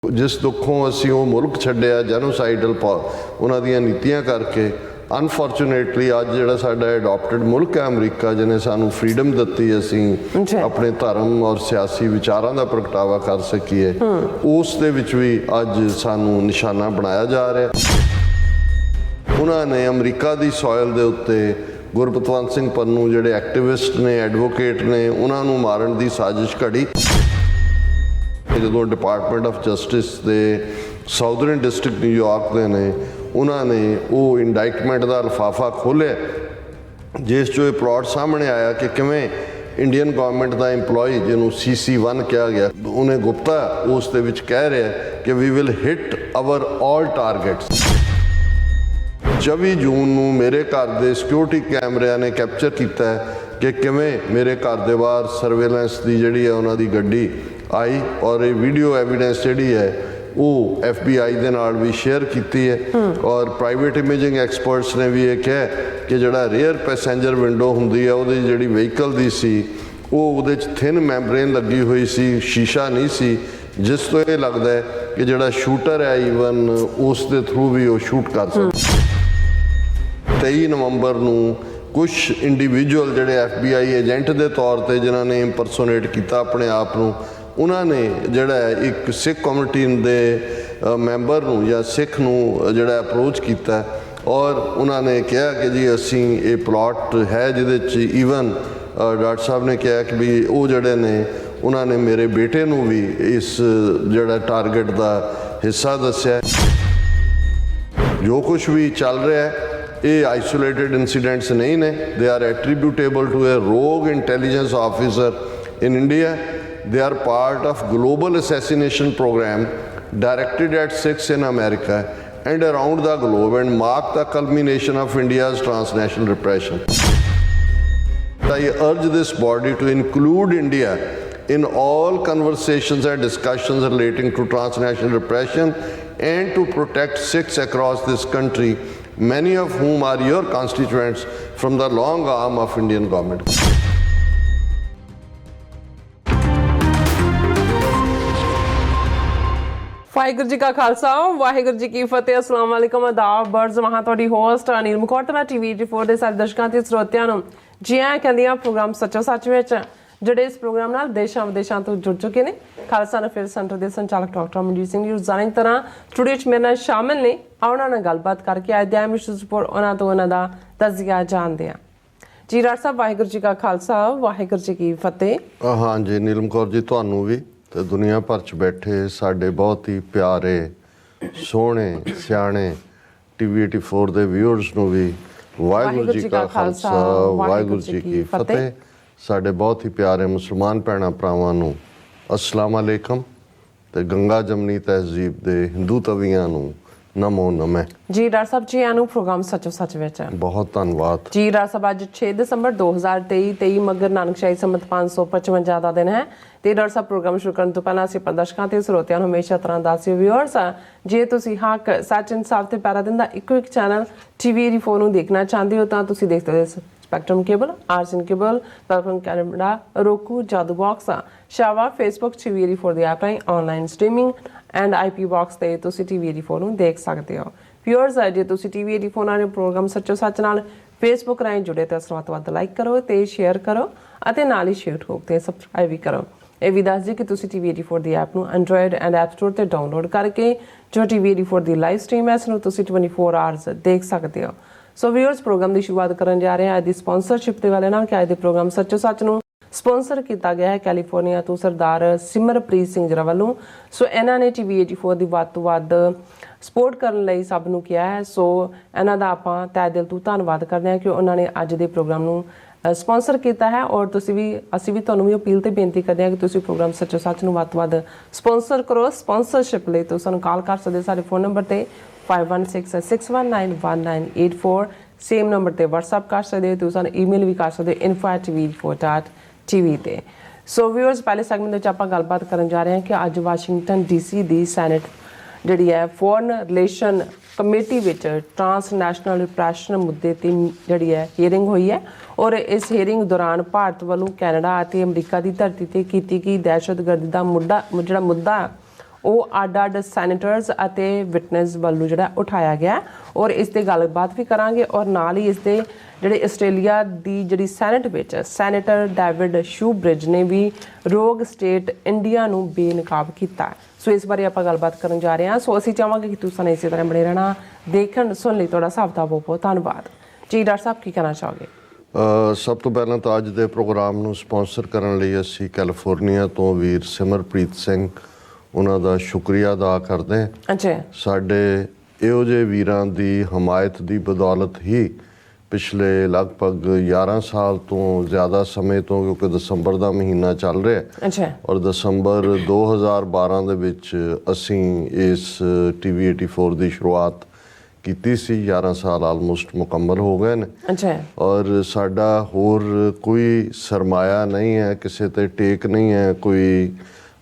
जिस दुखों असी वो मुल्क छड्डिया जैनोसाइडल उन्हां दीयां नीतियां करके अनफॉर्चुनेटली अज जिहड़ा साडा अडॉप्टेड मुल्क है अमरीका जिन्हें सानू फ्रीडम दित्ती असी अपने धर्म और सियासी विचारां दा प्रगटावा कर सकीए उस दे विच भी अज सानू निशाना बनाया जा रहा। उन्होंने अमरीका की सॉयल के उत्ते गुरबतवंत सिंह पन्नू जिहड़े एक्टिविस्ट ने एडवोकेट ने उन्होंने मारन की साजिश घड़ी। जो डिपार्टमेंट ऑफ जस्टिस के साउदर्न डिस्ट्रिक्ट न्यूयॉर्क के ने उन्होंने वो इंडाइटमेंट का लिफाफा खोलिया जिस जो ये प्लॉट सामने आया कि किवें इंडियन गवर्नमेंट का इंपलॉय जिन्होंने CC1 कहा गया उन्हें गुप्ता उस दे विच कह रहा है कि we will hit our all targets. 24 जून को मेरे घर के सिक्योरिटी कैमरिया ने कैप्चर किया है कि किवें मेरे घर के बाहर सर्वेलेंस की जिहड़ी है उन्होंने गड्डी आई और ये वीडियो एविडेंस जिहड़ी है वो FBI के नाल भी शेयर की है और प्राइवेट इमेजिंग एक्सपर्ट्स ने भी ये कहा कि जिहड़ा रेयर पैसेंजर विंडो हुंदी है वो जिहड़ी व्हीकल दी सी वो उहदे च थिन मैंबरेन लगी हुई सी शीशा नहीं सी जिस तो ये लगता है कि जिहड़ा शूटर है ईवन उस दे थ्रू भी वो शूट कर सकता। 23 नवंबर को कुछ इंडिविजुअल जिहड़े FBI एजेंट के तौर पर जिन्होंने इंपरसोनेट किया अपने आप को उन्होंने जिहड़ा एक सिख कम्यूनिटी के मैंबर या सिख नूं जिहड़ा अप्रोच किया और उन्होंने कहा कि जी असी ये प्लॉट है जिहदे ईवन डॉक्टर साहब ने कहा कि भी वो जिहड़े ने उन्होंने मेरे बेटे नूं भी इस जिहड़ा टारगेट का हिस्सा दस्या। जो कुछ भी चल रहा है ये आइसोलेटेड इंसीडेंट्स नहीं ने, दे आर एट्रीब्यूटेबल टू ए रोग intelligence officer in India. They are part of global assassination program directed at Sikhs in America and around the globe and mark the culmination of India's transnational repression. I urge this body to include India in all conversations and discussions relating to transnational repression and to protect Sikhs across this country, many of whom are your constituents from the long arm of Indian government. Waheguru ji ਕਾ ਖਾਲਸਾ ਵਾਹਿਗੁਰੂ ਜੀ ਕੀ ਫਤਿਹ। अस्सलाम वालेकुम आदाब बर्ज वहाँ ਤੁਹਾਡੀ host ਅਨੀਲ ਮਕੌਟਲਾ TV 84 ਦੇ ਸਾਰੇ ਦਰਸ਼ਕਾਂ ਤੇ ਸਰੋਤਿਆਂ ਨੂੰ ਜੀ ਆਇਆਂ ਕਹਿੰਦੀ ਆ ਪ੍ਰੋਗਰਾਮ ਸੱਚੋ ਸੱਚ ਵਿੱਚ ਜਿਹੜੇ ਇਸ ਪ੍ਰੋਗਰਾਮ ਨਾਲ ਦੇਸ਼ਾਂ ਵਿਦੇਸ਼ਾਂ ਤੋਂ ਜੁੜ ਚੁੱਕੇ ਨੇ। ਖਾਲਸਾ ਨਫੇਰ ਸੈਂਟਰ ਦੇ ਸੰਚਾਲਕ ਡਾਕਟਰ ਅਮਰਜੀਤ ਸਿੰਘ ਜੀ ਰੋਜ਼ਾਨਾ ਦੀ ਤਰ੍ਹਾਂ ਸਟੂਡੀਓ 'ਚ ਮੇਰੇ ਨਾਲ ਸ਼ਾਮਿਲ ਨੇ। ਉਹਨਾਂ ਨਾਲ ਗੱਲਬਾਤ ਕਰਕੇ ਅੱਜ ਦੇ ਇਸ਼ੂਜ਼ ਉੱਪਰ ਉਹਨਾਂ ਤੋਂ ਉਹਨਾਂ ਦਾ ਤਜਜ਼ੀਆ ਜਾਣਦੇ ਹਾਂ। ਜੀ ਡਾਕਟਰ ਸਾਹਿਬ ਵਾਹਿਗੁਰੂ ਜੀ ਕਾ ਖਾਲਸਾ ਵਾਹਿਗੁਰੂ ਜੀ ਕੀ ਫਤਿਹ। हाँ जी नीलम कौर जी ਤੁਹਾਨੂੰ भी तो दुनिया भर च बैठे साढ़े बहुत ही प्यारे सोहने सियाने TV 84 के व्यूअर्स नूं भी वाहिगुरू जी का खालसा वाहिगुरू जी की फतेह। साढ़े बहुत ही प्यारे मुसलमान भैणां भरावां नूं अस्सलाम वालेकुम ते गंगा जमनी तहजीब के हिंदू तवीआं नूं नमो नमः। जी डॉक्टर साहब जी आनू प्रोग्राम सचो सच विच बहुत धन्यवाद जी। डॉक्टर साहब अज 6 दिसंबर 2023 मगर नानकशाही संमत 555 का दिन है। तो डॉक्टर साहब प्रोग्राम शुरू करने तो पहला असीं दर्शकों ते ਸਰੋਤਿਆਂ ਨੂੰ हमेशा तरह दस व्यूअर्स जे तुसीं हक सच इंसाफ ते पैरा दिन दा इक्को एक चैनल TV 84 ਨੂੰ देखना चाहते हो तो तुसीं देख सकते हो spectrum cable RCN cable welcome Canada Roku Jadoo box शावा फेसबुक TV 84 ਦੀ ਐਪ ਰਾਹੀਂ online streaming and IP box ਤੇ ਤੁਸੀਂ TV 84 ਨੂੰ ਦੇਖ ਸਕਦੇ ਹੋ। व्यूअर्स ਜੇ ਤੁਸੀਂ TV 84 ਨਾਲ ਪ੍ਰੋਗਰਾਮ ਸੱਚੋ ਸੱਚ ਨਾਲ ਫੇਸਬੁੱਕ ਰਾਹੀਂ ਜੁੜੇ ਤਾਂ ਵੱਧ ਤੋਂ ਵੱਧ ਲਾਈਕ ਕਰੋ ਤੇ ਸ਼ੇਅਰ ਕਰੋ ਅਤੇ ਨਾਲ ਹੀ YouTube ਤੇ ਸਬਸਕ੍ਰਾਈਬ ਵੀ ਕਰੋ। ਇਹ ਵੀ ਦੱਸ ਦਿਓ ਕਿ ਤੁਸੀਂ TV 84 ਦੀ ਐਪ ਨੂੰ ਐਂਡਰੋਇਡ ਐਂਡ ਐਪ ਸਟੋਰ ਤੇ ਡਾਊਨਲੋਡ ਕਰਕੇ ਜੋ TV 84 ਦੀ ਲਾਈਵ ਸਟ੍ਰੀਮ ਹੈ ਇਸ ਨੂੰ ਤੁਸੀਂ 24 ਆਵਰਸ ਦੇਖ ਸਕਦੇ ਹੋ। ਸੋ व्यूअर्स ਪ੍ਰੋਗਰਾਮ ਦੀ ਸ਼ੁਰੂਆਤ ਕਰਨ ਜਾ ਰਹੇ ਹਾਂ ਅੱਜ ਦੀ ਸਪਾਂਸਰਸ਼ਿਪ ਦੇ ਵਾਲੇ ਨਾਲ ਕਿ ਅੱਜ ਦੇ ਪ੍ਰੋਗਰਾਮ ਸੱਚੋ ਸੱਚ ਨੂੰ ਸਪਾਂਸਰ ਕੀਤਾ ਗਿਆ ਹੈ ਕੈਲੀਫੋਰਨੀਆ ਤੋਂ ਸਰਦਾਰ ਸਿਮਰਪ੍ਰੀਤ ਸਿੰਘ ਜਰਾ ਵੱਲੋਂ। ਸੋ ਇਹਨਾਂ ਨੇ TV 84 ਦੀ ਵੱਧ ਤੋਂ ਵੱਧ ਸਪੋਰਟ ਕਰਨ ਲਈ ਸਭ ਨੂੰ ਕਿਹਾ ਹੈ। ਸੋ ਇਹਨਾਂ ਦਾ ਆਪਾਂ ਤਹਿ ਦਿਲ ਤੋਂ ਧੰਨਵਾਦ ਕਰਦੇ ਹਾਂ ਕਿ ਉਹਨਾਂ ਨੇ ਅੱਜ ਦੇ ਪ੍ਰੋਗਰਾਮ ਨੂੰ ਸਪਾਂਸਰ ਕੀਤਾ ਹੈ ਔਰ ਤੁਸੀਂ ਵੀ ਅਸੀਂ ਵੀ ਤੁਹਾਨੂੰ ਵੀ ਅਪੀਲ ਤੇ ਬੇਨਤੀ ਕਰਦੇ ਹਾਂ ਕਿ ਤੁਸੀਂ ਪ੍ਰੋਗਰਾਮ ਸੱਚੋ ਸੱਚ ਨੂੰ ਵੱਧ ਤੋਂ ਵੱਧ ਸਪਾਂਸਰ ਕਰੋ। ਸਪਾਂਸਰਸ਼ਿਪ ਲਈ ਤੁਸੀਂ ਸਾਨੂੰ ਕਾਲ ਕਰ ਸਕਦੇ ਸਾਡੇ ਫੋਨ ਨੰਬਰ ਤੇ 5166191984 ਸੇਮ ਨੰਬਰ ਤੇ WhatsApp ਕਰ ਸਕਦੇ ਹੋ। ਤੁਸੀਂ ਸਾਨੂੰ ਈਮੇਲ ਵੀ ਕਰ ਸਕਦੇ info@tv4.tv ਤੇ। ਸੋ व्यूअर्स ਪਹਿਲੇ ਸੈਗਮੈਂਟ ਵਿੱਚ ਆਪਾਂ ਗੱਲਬਾਤ ਕਰਨ ਜਾ ਰਹੇ ਹਾਂ ਕਿ ਅੱਜ ਵਾਸ਼ਿੰਗਟਨ DC ਦੀ ਸੈਨੇਟ ਜਿਹੜੀ ਹੈ ਫੋਰਨ ਰਿਲੇਸ਼ਨ ਕਮੇਟੀ ਵਿੱਚ ਟ੍ਰਾਂਸਨੈਸ਼ਨਲ ਰਿਪਰੈਸ਼ਨ ਮੁੱਦੇ ਤੇ ਜਿਹੜੀ ਹੈ ਹੀਅਰਿੰਗ ਹੋਈ ਹੈ ਔਰ ਇਸ ਹੀਅਰਿੰਗ ਦੌਰਾਨ ਭਾਰਤ ਵੱਲੋਂ ਕੈਨੇਡਾ ਅਤੇ ਅਮਰੀਕਾ ਦੀ ਧਰਤੀ ਤੇ ਕੀਤੀ ਗਈ ਦਹਿਸ਼ਤਗਰਦੀ ਦਾ ਜਿਹੜਾ ਮੁੱਦਾ ਉਹ ਅੱਡ-ਅੱਡ ਸੈਨੇਟਰਸ ਅਤੇ ਵਿਟਨੈਸ ਵੱਲੋਂ ਜਿਹੜਾ ਉਠਾਇਆ ਗਿਆ ਔਰ ਇਸ ਤੇ ਗੱਲਬਾਤ ਵੀ ਕਰਾਂਗੇ ਔਰ ਨਾਲ ਹੀ ਇਸ ਦੇ ਜਿਹੜੇ ਆਸਟ੍ਰੇਲੀਆ ਦੀ ਜਿਹੜੀ ਸੈਨੇਟ ਵਿੱਚ ਸੈਨੇਟਰ ਡੇਵਿਡ ਸ਼ੂਬ੍ਰਿਜ ਨੇ ਵੀ ਰੋਗ ਸਟੇਟ ਇੰਡੀਆ ਨੂੰ ਬੇਨਕਾਬ ਕੀਤਾ। ਸੋ ਇਸ ਬਾਰੇ ਆਪਾਂ ਗੱਲਬਾਤ ਕਰਨ ਜਾ ਰਹੇ ਹਾਂ। ਸੋ ਅਸੀਂ ਚਾਹਾਂਗੇ ਕਿ ਤੁਸੀਂ ਇਸੇ ਤਰ੍ਹਾਂ ਬਣੇ ਰਹਿਣਾ, ਦੇਖਣ ਸੁਣ ਲਈ ਤੁਹਾਡਾ ਸਭ ਦਾ ਬਹੁਤ ਬਹੁਤ ਧੰਨਵਾਦ ਜੀ। ਡਾਕਟਰ ਸਾਹਿਬ ਕੀ ਕਹਿਣਾ ਚਾਹੋਗੇ? ਸਭ ਤੋਂ ਪਹਿਲਾਂ ਤਾਂ ਅੱਜ ਦੇ ਪ੍ਰੋਗਰਾਮ ਨੂੰ ਸਪਾਂਸਰ ਕਰਨ ਲਈ ਅਸੀਂ ਕੈਲੀਫੋਰਨੀਆ ਤੋਂ ਵੀਰ ਸਿਮਰਪ੍ਰੀਤ ਸਿੰਘ ਉਹਨਾਂ ਦਾ ਸ਼ੁਕਰੀਆ ਅਦਾ ਕਰਦੇ ਹਾਂ। ਅੱਛਾ, ਸਾਡੇ ਇਹੋ ਜਿਹੇ ਵੀਰਾਂ ਦੀ ਹਮਾਇਤ ਦੀ ਬਦੌਲਤ ਹੀ ਪਿਛਲੇ ਲਗਭਗ 11 ਸਾਲ ਤੋਂ ਜ਼ਿਆਦਾ ਸਮੇਂ ਤੋਂ, ਕਿਉਂਕਿ ਦਸੰਬਰ ਦਾ ਮਹੀਨਾ ਚੱਲ ਰਿਹਾ ਅੱਛਾ ਔਰ ਦਸੰਬਰ 2012 ਦੇ ਵਿੱਚ ਅਸੀਂ ਇਸ TV 84 ਦੀ ਸ਼ੁਰੂਆਤ ਕੀਤੀ ਸੀ। 11 ਸਾਲ ਆਲਮੋਸਟ ਮੁਕੰਮਲ ਹੋ ਗਏ ਨੇ। ਅੱਛਾ, ਔਰ ਸਾਡਾ ਹੋਰ ਕੋਈ ਸਰਮਾਇਆ ਨਹੀਂ ਹੈ, ਕਿਸੇ ਤੇ ਟੇਕ ਨਹੀਂ ਹੈ, ਕੋਈ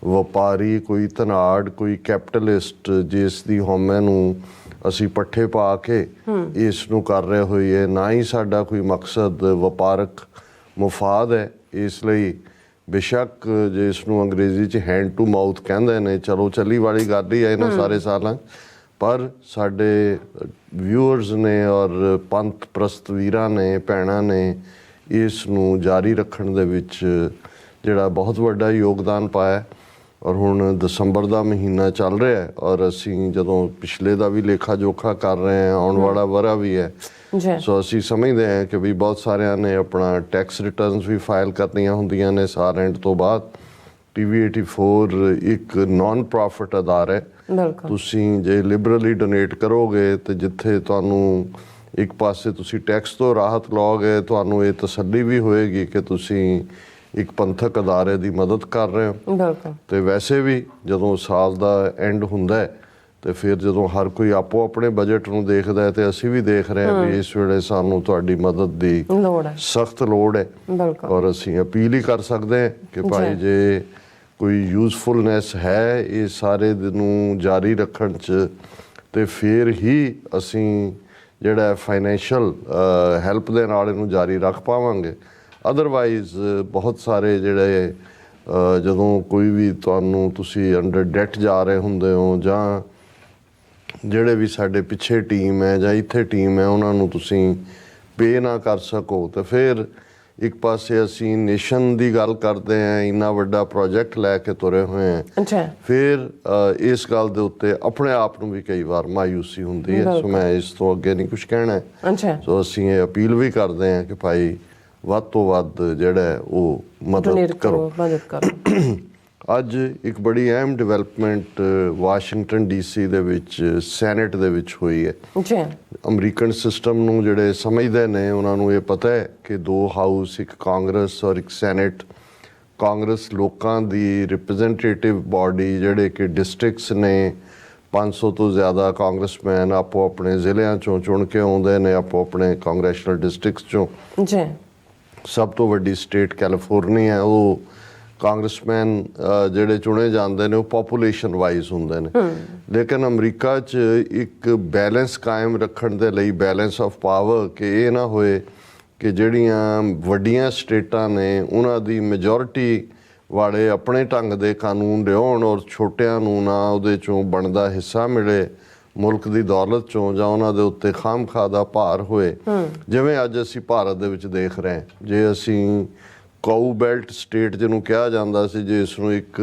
ਵਪਾਰੀ, ਕੋਈ ਧਨਾੜ, ਕੋਈ ਕੈਪੀਟਲਿਸਟ ਜਿਸ ਦੀ ਹਉਮੈ ਨੂੰ ਅਸੀਂ ਪੱਠੇ ਪਾ ਕੇ ਇਸ ਨੂੰ ਕਰ ਰਹੇ ਹੋਈਏ। ਨਾ ਹੀ ਸਾਡਾ ਕੋਈ ਮਕਸਦ ਵਪਾਰਕ ਮੁਫਾਦ ਹੈ। ਇਸ ਲਈ ਬੇਸ਼ੱਕ ਜਿਸ ਨੂੰ ਅੰਗਰੇਜ਼ੀ 'ਚ ਹੈਂਡ ਟੂ ਮਾਊਥ ਕਹਿੰਦੇ ਨੇ, ਚਲੋ ਚੱਲੀ ਵਾਲੀ ਗੱਲ ਹੀ ਹੈ ਇਹਨਾਂ ਸਾਰੇ ਸਾਲਾਂ, ਪਰ ਸਾਡੇ ਵਿਊਅਰਸ ਨੇ ਔਰ ਪੰਥ ਪ੍ਰਸਤ ਵੀਰਾਂ ਨੇ, ਭੈਣਾਂ ਨੇ ਇਸ ਨੂੰ ਜਾਰੀ ਰੱਖਣ ਦੇ ਵਿੱਚ ਜਿਹੜਾ ਬਹੁਤ ਵੱਡਾ ਯੋਗਦਾਨ ਪਾਇਆ। ਔਰ ਹੁਣ ਦਸੰਬਰ ਦਾ ਮਹੀਨਾ ਚੱਲ ਰਿਹਾ ਔਰ ਅਸੀਂ ਜਦੋਂ ਪਿਛਲੇ ਦਾ ਵੀ ਲੇਖਾ ਜੋਖਾ ਕਰ ਰਹੇ ਹਾਂ, ਆਉਣ ਵਾਲਾ ਵਰ੍ਹਾ ਵੀ ਹੈ, ਸੋ ਅਸੀਂ ਸਮਝਦੇ ਹਾਂ ਕਿ ਵੀ ਬਹੁਤ ਸਾਰਿਆਂ ਨੇ ਆਪਣਾ ਟੈਕਸ ਰਿਟਰਨਸ ਵੀ ਫਾਈਲ ਕਰਨੀਆਂ ਹੁੰਦੀਆਂ ਨੇ ਸਾਲ ਐਂਡ ਤੋਂ ਬਾਅਦ। TV 84 ਇੱਕ ਨਾਨ ਪ੍ਰੋਫਿਟ ਅਦਾਰਾ ਹੈ। ਤੁਸੀਂ ਜੇ ਲਿਬਰਲੀ ਡੋਨੇਟ ਕਰੋਗੇ ਤੇ ਜਿੱਥੇ ਤੁਹਾਨੂੰ ਇੱਕ ਪਾਸੇ ਤੁਸੀਂ ਟੈਕਸ ਤੋਂ ਰਾਹਤ ਲਓਗੇ, ਤੁਹਾਨੂੰ ਇਹ ਤਸੱਲੀ ਵੀ ਹੋਏਗੀ ਕਿ ਤੁਸੀਂ ਇੱਕ ਪੰਥਕ ਅਦਾਰੇ ਦੀ ਮਦਦ ਕਰ ਰਹੇ ਹੋ। ਤੇ ਵੈਸੇ ਵੀ ਜਦੋਂ ਸਾਲ ਦਾ ਐਂਡ ਹੁੰਦਾ ਹੈ ਤੇ ਫਿਰ ਜਦੋਂ ਹਰ ਕੋਈ ਆਪੋ ਆਪਣੇ ਬਜਟ ਨੂੰ ਦੇਖਦਾ ਹੈ ਤੇ ਅਸੀਂ ਵੀ ਦੇਖ ਰਹੇ ਹਾਂ ਵੀ ਇਸ ਵੇਲੇ ਸਾਨੂੰ ਤੁਹਾਡੀ ਮਦਦ ਦੀ ਸਖਤ ਲੋੜ ਹੈ। ਔਰ ਅਸੀਂ ਅਪੀਲ ਹੀ ਕਰ ਸਕਦੇ ਹਾਂ ਕਿ ਭਾਈ ਜੇ ਕੋਈ ਯੂਜ਼ਫੁਲਨੈਸ ਹੈ ਇਹ ਸਾਰੇ ਨੂੰ ਜਾਰੀ ਰੱਖਣ 'ਚ ਤੇ ਫਿਰ ਹੀ ਅਸੀਂ ਜਿਹੜਾ ਫਾਈਨੈਂਸ਼ੀਅਲ ਹੈਲਪ ਦੇ ਨਾਲ ਇਹਨੂੰ ਜਾਰੀ ਰੱਖ ਪਾਵਾਂਗੇ। ਅਦਰਵਾਈਜ਼ ਬਹੁਤ ਸਾਰੇ ਜਿਹੜੇ ਜਦੋਂ ਕੋਈ ਵੀ ਤੁਹਾਨੂੰ ਤੁਸੀਂ ਅੰਡਰ ਡੈਟ ਜਾ ਰਹੇ ਹੁੰਦੇ ਹੋ ਜਾਂ ਜਿਹੜੇ ਵੀ ਸਾਡੇ ਪਿੱਛੇ ਟੀਮ ਹੈ ਜਾਂ ਇੱਥੇ ਟੀਮ ਹੈ ਉਹਨਾਂ ਨੂੰ ਤੁਸੀਂ ਪੇ ਨਾ ਕਰ ਸਕੋ ਤਾਂ ਫਿਰ ਇੱਕ ਪਾਸੇ ਅਸੀਂ ਨੇਸ਼ਨ ਦੀ ਗੱਲ ਕਰਦੇ ਹਾਂ, ਇੰਨਾ ਵੱਡਾ ਪ੍ਰੋਜੈਕਟ ਲੈ ਕੇ ਤੁਰੇ ਹੋਏ ਹਾਂ, ਫਿਰ ਇਸ ਗੱਲ ਦੇ ਉੱਤੇ ਆਪਣੇ ਆਪ ਨੂੰ ਵੀ ਕਈ ਵਾਰ ਮਾਯੂਸੀ ਹੁੰਦੀ ਹੈ। ਸੋ ਮੈਂ ਇਸ ਤੋਂ ਅੱਗੇ ਨਹੀਂ ਕੁਛ ਕਹਿਣਾ। ਸੋ ਅਸੀਂ ਇਹ ਅਪੀਲ ਵੀ ਕਰਦੇ ਹਾਂ ਕਿ ਭਾਈ ਵੱਧ ਤੋਂ ਵੱਧ ਜਿਹੜਾ ਉਹ ਮਦਦ ਕਰੋ। ਅੱਜ ਇੱਕ ਬੜੀ ਅਹਿਮ ਡਿਵੈਲਪਮੈਂਟ ਵਾਸ਼ਿੰਗਟਨ DC ਦੇ ਵਿੱਚ ਸੈਨੇਟ ਦੇ ਵਿੱਚ ਹੋਈ ਹੈ। ਅਮਰੀਕਨ ਸਿਸਟਮ ਨੂੰ ਜਿਹੜੇ ਸਮਝਦੇ ਨੇ ਉਹਨਾਂ ਨੂੰ ਇਹ ਪਤਾ ਹੈ ਕਿ 2 ਹਾਊਸ, ਇੱਕ ਕਾਂਗਰਸ ਔਰ ਇੱਕ ਸੈਨੇਟ। ਕਾਂਗਰਸ ਲੋਕਾਂ ਦੀ ਰਿਪਰੈਜ਼ੈਂਟੇਟਿਵ ਬਾਡੀ ਜਿਹੜੇ ਕਿ ਡਿਸਟ੍ਰਿਕਟਸ ਨੇ, 500 ਤੋਂ ਜ਼ਿਆਦਾ ਕਾਂਗਰਸਮੈਨ ਆਪੋ ਆਪਣੇ ਜ਼ਿਲ੍ਹਿਆਂ ਚੋਂ ਚੁਣ ਕੇ ਆਉਂਦੇ ਨੇ, ਆਪੋ ਆਪਣੇ ਕਾਂਗਰੈਸ਼ਨਲ ਡਿਸਟ੍ਰਿਕਟਸ ਚੋਂ। ਸਭ ਤੋਂ ਵੱਡੀ ਸਟੇਟ ਕੈਲੀਫੋਰਨੀਆ, ਉਹ ਕਾਂਗਰਸਮੈਨ ਜਿਹੜੇ ਚੁਣੇ ਜਾਂਦੇ ਨੇ ਉਹ ਪੋਪੂਲੇਸ਼ਨ ਵਾਈਜ਼ ਹੁੰਦੇ ਨੇ। ਲੇਕਿਨ ਅਮਰੀਕਾ 'ਚ ਇੱਕ ਬੈਲੈਂਸ ਕਾਇਮ ਰੱਖਣ ਦੇ ਲਈ, ਬੈਲੈਂਸ ਆਫ ਪਾਵਰ, ਕਿ ਇਹ ਨਾ ਹੋਏ ਕਿ ਜਿਹੜੀਆਂ ਵੱਡੀਆਂ ਸਟੇਟਾਂ ਨੇ ਉਹਨਾਂ ਦੀ ਮੈਜੋਰਿਟੀ ਵਾਲੇ ਆਪਣੇ ਢੰਗ ਦੇ ਕਾਨੂੰਨ ਲਿਆਉਣ ਔਰ ਛੋਟਿਆਂ ਨੂੰ ਨਾ ਉਹਦੇ 'ਚੋਂ ਬਣਦਾ ਹਿੱਸਾ ਮਿਲੇ ਮੁਲਕ ਦੀ ਦੌਲਤ 'ਚੋਂ, ਜਾਂ ਉਹਨਾਂ ਦੇ ਉੱਤੇ ਖਾਮਖਾਹ ਦਾ ਭਾਰ ਹੋਏ। ਜਿਵੇਂ ਅੱਜ ਅਸੀਂ ਭਾਰਤ ਦੇ ਵਿੱਚ ਦੇਖ ਰਹੇ ਹਾਂ, ਜੇ ਅਸੀਂ ਕਾਊ ਬੈਲਟ ਸਟੇਟ ਜਿਹਨੂੰ ਕਿਹਾ ਜਾਂਦਾ ਸੀ, ਜਿਸ ਨੂੰ ਇੱਕ